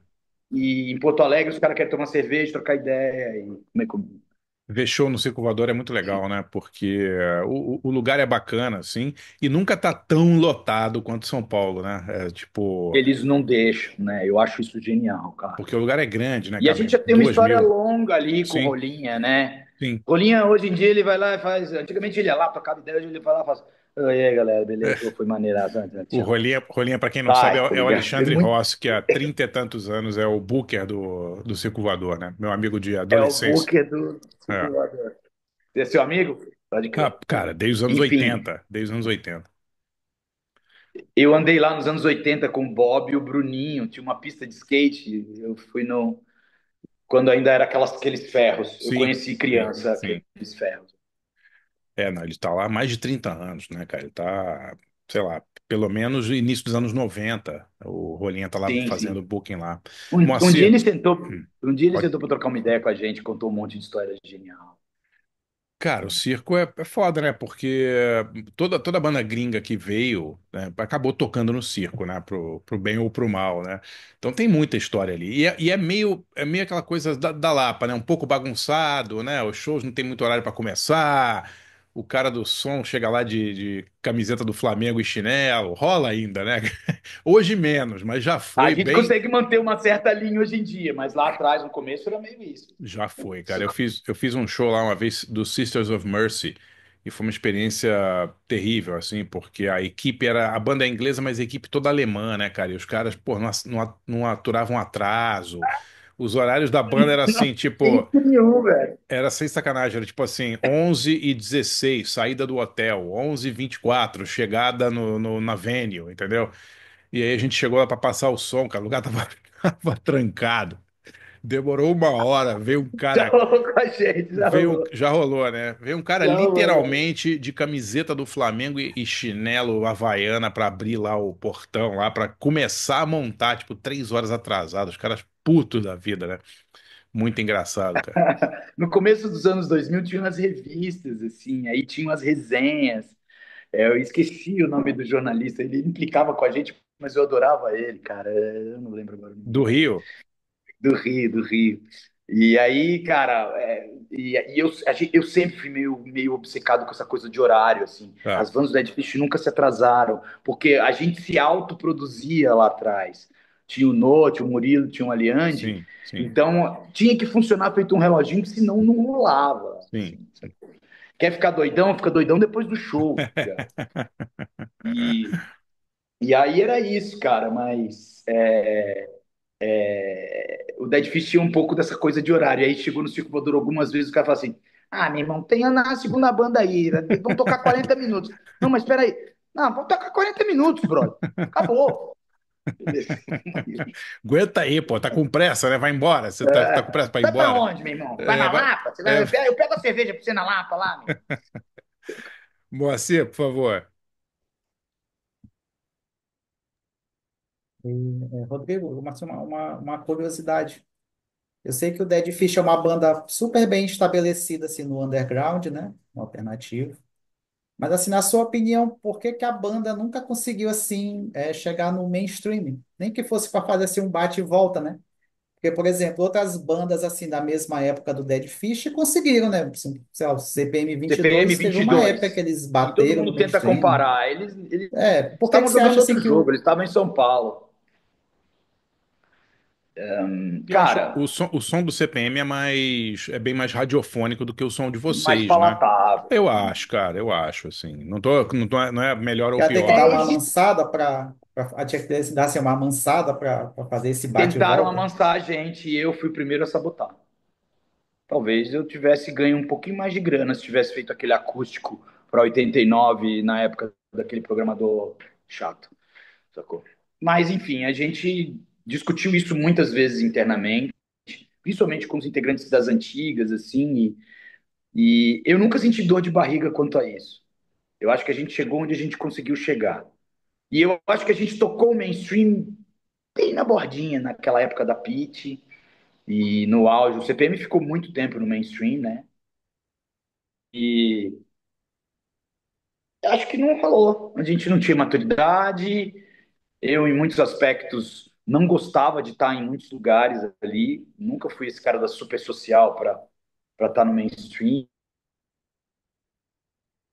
E em Porto Alegre, os caras querem tomar cerveja, trocar ideia. E comer. Ver show no Circo Voador é muito legal, né? Porque o lugar é bacana, assim, e nunca tá tão lotado quanto São Paulo, né? É, tipo, Eles não deixam, né? Eu acho isso genial, cara. porque o lugar é grande, né? E a Cabe gente já tem uma duas história mil. longa ali com o Sim, Rolinha, né? sim. Rolinha, hoje em dia, ele vai lá e faz. Antigamente ele ia lá, tocava ideia, hoje ele vai lá e faz. E aí, galera, beleza? Pô, foi maneiraço. O Rolinha, para quem não sabe, Vai, tá é o ligado? Alexandre Rossi, que há 30 e tantos anos é o booker do Circo Voador, né? Meu amigo de É o adolescência. booker do É. simulador. Você é seu amigo? Pode Ah, crer. cara, desde os anos Enfim, 80. Desde os anos 80. eu andei lá nos anos 80 com o Bob e o Bruninho. Tinha uma pista de skate. Eu fui no. Quando ainda era aqueles ferros. Eu Sim, conheci sim, criança sim. aqueles ferros. É, não, ele tá lá há mais de 30 anos, né, cara? Ele tá, sei lá, pelo menos no início dos anos 90. O Rolinha tá lá Sim, fazendo sim. booking lá. Um dia Moacir, ele sentou. hum, Um dia ele pode. sentou para trocar uma ideia com a gente, contou um monte de história genial. Cara, o circo é foda, né? Porque toda banda gringa que veio, né, acabou tocando no circo, né? Pro bem ou pro mal, né? Então tem muita história ali. E é meio aquela coisa da Lapa, né? Um pouco bagunçado, né? Os shows não tem muito horário para começar. O cara do som chega lá de camiseta do Flamengo e chinelo. Rola ainda, né? Hoje menos, mas já A foi gente bem. consegue manter uma certa linha hoje em dia, mas lá atrás, no começo, era meio isso. Já foi, cara. Eu fiz um show lá uma vez do Sisters of Mercy e foi uma experiência terrível, assim, porque a equipe era, a banda é inglesa, mas a equipe toda alemã, né, cara? E os caras, pô, não aturavam atraso. Os horários da banda era assim, tipo, Nenhum, velho. era sem sacanagem, era tipo assim, 11h16 saída do hotel, 11h24 chegada na venue, entendeu? E aí a gente chegou lá pra passar o som, cara, o lugar tava, tava trancado. Demorou uma hora, veio um Já cara. rolou com a gente, já rolou. Já rolou, né? Veio um cara Já rolou, velho. literalmente de camiseta do Flamengo e chinelo havaiana pra abrir lá o portão lá pra começar a montar, tipo, 3 horas atrasado. Os caras putos da vida, né? Muito engraçado, cara. No começo dos anos 2000 tinha umas revistas, assim, aí tinha umas resenhas. Eu esqueci o nome do jornalista, ele implicava com a gente, mas eu adorava ele, cara. Eu não lembro agora o nome Do dele. Rio? Do Rio, do Rio. E aí, cara, eu sempre fui meio obcecado com essa coisa de horário, assim. Tá. As vans do Dead Fish nunca se atrasaram, porque a gente se autoproduzia lá atrás. Tinha o Nô, tinha o Murilo, tinha o Aliande. Sim, sim, Então, tinha que funcionar feito um reloginho, senão não rolava. sim, Assim. sim. Quer ficar doidão? Fica doidão depois do show. Já. E, e aí era isso, cara, mas o Dead Fish tinha um pouco dessa coisa de horário. E aí chegou no Circo Voador algumas vezes, o cara fala assim: Ah, meu irmão, tem a segunda banda aí, vamos tocar 40 minutos. Não, mas espera aí. Não, vamos tocar 40 minutos, brother. Acabou. Beleza. Aguenta aí, pô, tá com pressa, né? Vai embora. Você tá com pressa pra ir Vai pra embora? onde, meu irmão? Vai É, na vai, Lapa? é, Eu pego a cerveja pra você na Lapa lá, meu. Moacir, por favor. E, Rodrigo, uma curiosidade. Eu sei que o Dead Fish é uma banda super bem estabelecida assim, no underground, né? No alternativo. Mas, assim, na sua opinião, por que que a banda nunca conseguiu, assim, chegar no mainstream? Nem que fosse para fazer, assim, um bate e volta, né? Porque, por exemplo, outras bandas, assim, da mesma época do Dead Fish conseguiram, né? Assim, sei lá, o CPM CPM 22 teve uma época que 22. eles E todo bateram no mundo tenta mainstream. comparar. Eles Por que que estavam você acha, jogando assim, outro que jogo, o... eles estavam em São Paulo. Eu acho que Cara, o som do CPM é bem mais radiofônico do que o som de mais vocês, né? palatável. Eu acho, cara, eu acho, assim. Não é melhor ou ia ter que pior, dar É, uma mas. amansada tinha que dar, assim, uma amansada para fazer esse bate e tentaram volta? amansar a gente e eu fui o primeiro a sabotar. Talvez eu tivesse ganho um pouquinho mais de grana se tivesse feito aquele acústico para 89 na época daquele programador chato, sacou? Mas enfim, a gente discutiu isso muitas vezes internamente, principalmente com os integrantes das antigas, assim, e eu nunca senti dor de barriga quanto a isso. Eu acho que a gente chegou onde a gente conseguiu chegar. E eu acho que a gente tocou o mainstream bem na bordinha, naquela época da Pitty e no auge. O CPM ficou muito tempo no mainstream, né? E acho que não rolou. A gente não tinha maturidade. Eu, em muitos aspectos, não gostava de estar em muitos lugares ali. Nunca fui esse cara da super social para estar no mainstream.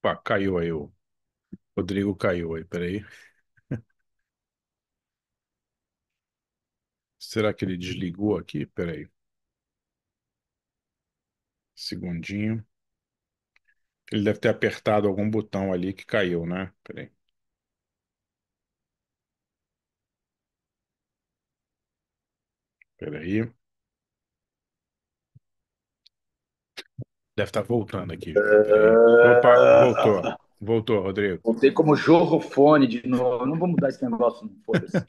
Pá, caiu aí o Rodrigo caiu aí, peraí. Será que ele desligou aqui? Peraí. Segundinho. Ele deve ter apertado algum botão ali que caiu, né? Peraí. Peraí. Deve estar voltando aqui. Peraí. Opa, voltou. Voltou, Rodrigo. Voltei como jorrofone de novo. Não vou mudar esse negócio, não. Foda-se.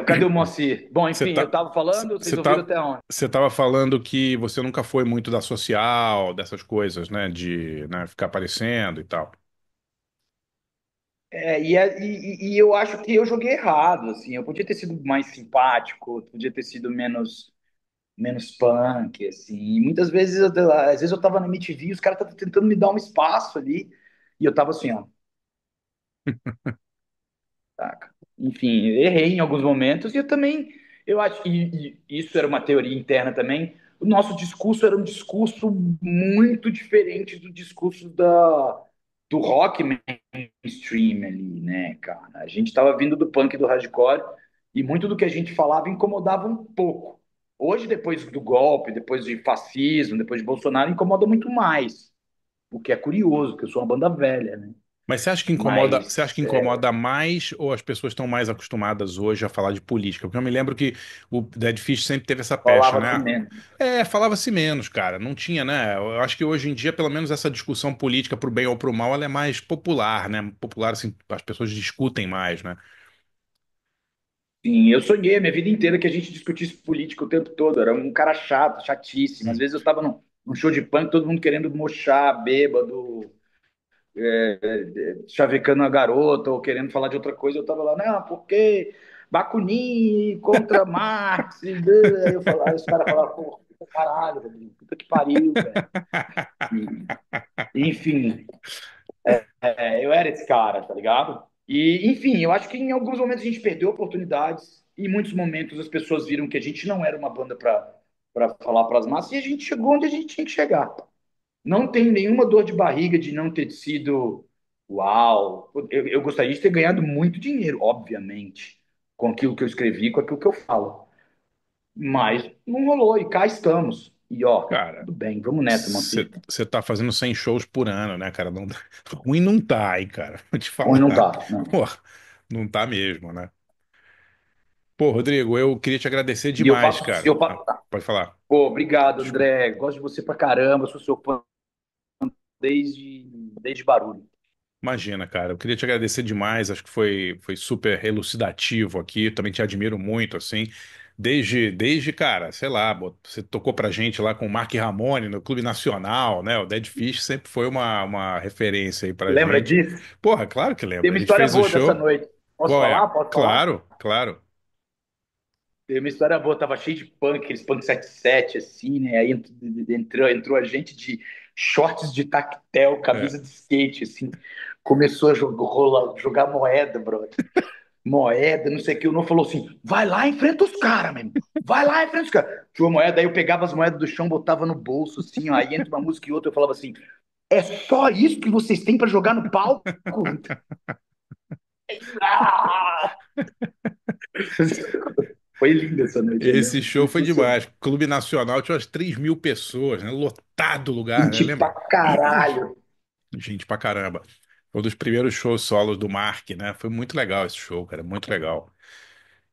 Cadê o Moacir? Bom, Você enfim, eu tá, estava falando, vocês você ouviram tá, até onde? você tava falando que você nunca foi muito da social, dessas coisas, né? De, né, ficar aparecendo e tal. E eu acho que eu joguei errado, assim. Eu podia ter sido mais simpático, podia ter sido menos punk, assim. E muitas vezes, às vezes eu tava na MTV e os caras estavam tentando me dar um espaço ali, e eu tava assim, ó, saca? Enfim, errei em alguns momentos e eu também, eu acho, e isso era uma teoria interna também, o nosso discurso era um discurso muito diferente do discurso do rock mainstream ali, né, cara? A gente tava vindo do punk e do hardcore e muito do que a gente falava incomodava um pouco. Hoje, depois do golpe, depois de fascismo, depois de Bolsonaro, incomoda muito mais. O que é curioso, porque eu sou uma banda velha, né? Mas você acha que Mas incomoda mais ou as pessoas estão mais acostumadas hoje a falar de política? Porque eu me lembro que o Dead Fish sempre teve essa pecha, falava-se né? menos. Falava-se menos, cara. Não tinha, né? Eu acho que hoje em dia, pelo menos essa discussão política pro bem ou pro mal, ela é mais popular, né? Popular, assim, as pessoas discutem mais, né? Sim, eu sonhei a minha vida inteira que a gente discutisse política o tempo todo. Era um cara chato, chatíssimo. Às vezes eu tava num show de punk, todo mundo querendo mochar, bêbado, chavecando a garota ou querendo falar de outra coisa. Eu tava lá, não, porque Bakunin contra Marx. Aí eu falava, os caras falavam, pô, caralho, Rodrigo, puta que pariu, velho. Enfim, eu era esse cara, tá ligado? E, enfim, eu acho que em alguns momentos a gente perdeu oportunidades, e em muitos momentos as pessoas viram que a gente não era uma banda para falar para as massas, e a gente chegou onde a gente tinha que chegar. Não tem nenhuma dor de barriga de não ter sido uau. Eu gostaria de ter ganhado muito dinheiro, obviamente, com aquilo que eu escrevi, com aquilo que eu falo. Mas não rolou, e cá estamos. E ó, Cara, tudo bem, vamos nessa, Mancita. você tá fazendo 100 shows por ano, né, cara? Não, ruim não tá, hein, cara? Vou te Ou não falar. tá, não. Pô, não tá mesmo, né? Pô, Rodrigo, eu queria te agradecer E eu demais, faço, cara. Pode falar. pô, obrigado, Desculpa. André. Gosto de você pra caramba. Sou seu fã desde barulho. Imagina, cara. Eu queria te agradecer demais. Acho que foi super elucidativo aqui. Também te admiro muito, assim. Desde, cara, sei lá, você tocou pra gente lá com o Mark Ramone no Clube Nacional, né? O Dead Fish sempre foi uma referência aí pra Lembra gente. disso? Porra, claro que Tem lembro. A uma gente história fez o boa dessa show. noite. Posso Qual é? falar? Posso falar? Claro, claro. Tem uma história boa. Tava cheio de punk, aqueles punk 77, assim, né? Aí entrou a gente de shorts de tactel, É. camisa de skate, assim. Começou a jogar moeda, brother. Moeda, não sei o que. O não falou assim: vai lá, enfrenta os caras, mesmo. Vai lá, enfrenta os caras. Tinha uma moeda, aí eu pegava as moedas do chão, botava no bolso, assim, ó. Aí entre uma música e outra eu falava assim: é só isso que vocês têm pra jogar no palco? Ah! Foi linda essa noite, né? Esse show foi Sensacional. demais. Clube Nacional tinha umas 3.000 pessoas, né? Lotado o lugar, né? Gente pra Lembra? caralho. Gente pra caramba. Foi um dos primeiros shows solos do Mark, né? Foi muito legal esse show, cara, muito legal.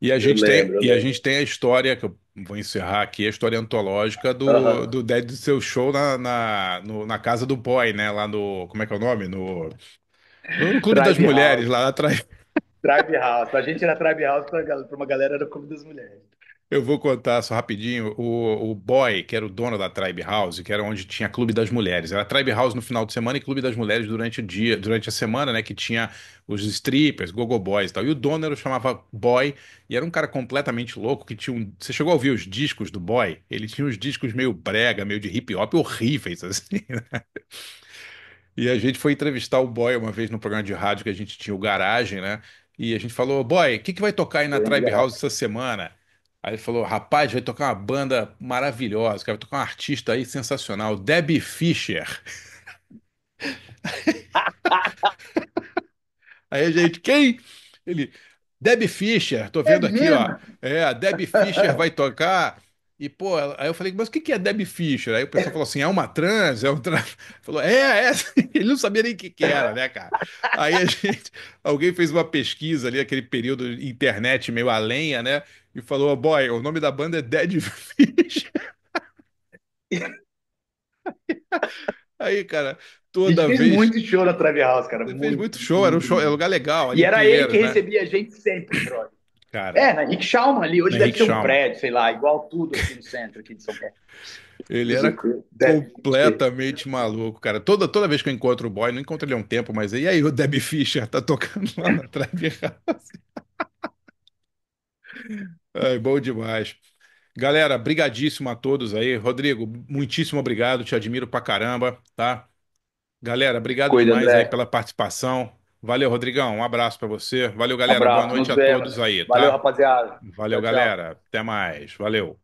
E a Eu gente tem, lembro, eu e a lembro. gente tem a história, que eu vou encerrar aqui, a história antológica do, Aham. do Dead do seu show na casa do boy, né? Lá no, como é que é o nome? No Clube das Tribe Mulheres, House. lá atrás. Tribe House. A gente era Tribe House pra uma galera do Clube das Mulheres. Eu vou contar só rapidinho. O boy, que era o dono da Tribe House, que era onde tinha Clube das Mulheres. Era Tribe House no final de semana e Clube das Mulheres durante o dia, durante a semana, né? Que tinha os strippers, go-go boys e tal. E o dono chamava Boy, e era um cara completamente louco que tinha um. Você chegou a ouvir os discos do Boy? Ele tinha uns discos meio brega, meio de hip hop, horríveis, assim. E a gente foi entrevistar o Boy uma vez no programa de rádio que a gente tinha o Garagem, né? E a gente falou, Boy, o que que vai tocar aí na Eu lembro Tribe House legal. essa semana? Aí ele falou, rapaz, vai tocar uma banda maravilhosa, cara, vai tocar um artista aí sensacional, Debbie Fisher. Aí a gente, quem? Ele, Debbie Fisher, tô É vendo aqui, ó. mesmo? É, a Debbie Fisher vai tocar. E, pô, aí eu falei, mas o que que é Debbie Fisher? Aí o pessoal falou assim, é uma trans? É um trans? Falou, é. Ele não sabia nem o que que era, né, cara? Aí alguém fez uma pesquisa ali, aquele período de internet meio a lenha, né? E falou, boy, o nome da banda é Dead Fish. Aí, cara, A gente toda fez vez. muito show na Tribe House, cara. Você fez Muito, muito show, era um muito, show, era um muito. lugar legal ali E em era ele Pinheiros, que né? recebia a gente sempre, brother. Cara, É, na Rick Schauman ali. Hoje né, deve Rick ser um Chama. prédio, sei lá, igual tudo aqui no centro, aqui de São Paulo. Ele Isso era aqui deve ser. completamente maluco, cara. Toda vez que eu encontro o boy, não encontro ele há um tempo, mas e aí o Debbie Fischer tá tocando lá na Trave House. Ai, bom demais. Galera, brigadíssimo a todos aí. Rodrigo, muitíssimo obrigado, te admiro pra caramba, tá? Galera, obrigado Cuida, demais aí André. pela participação. Valeu, Rodrigão, um abraço pra você. Valeu, galera, boa Abraço, nos noite a vemos. todos aí, Valeu, tá? rapaziada. Valeu, Tchau, tchau. galera. Até mais. Valeu.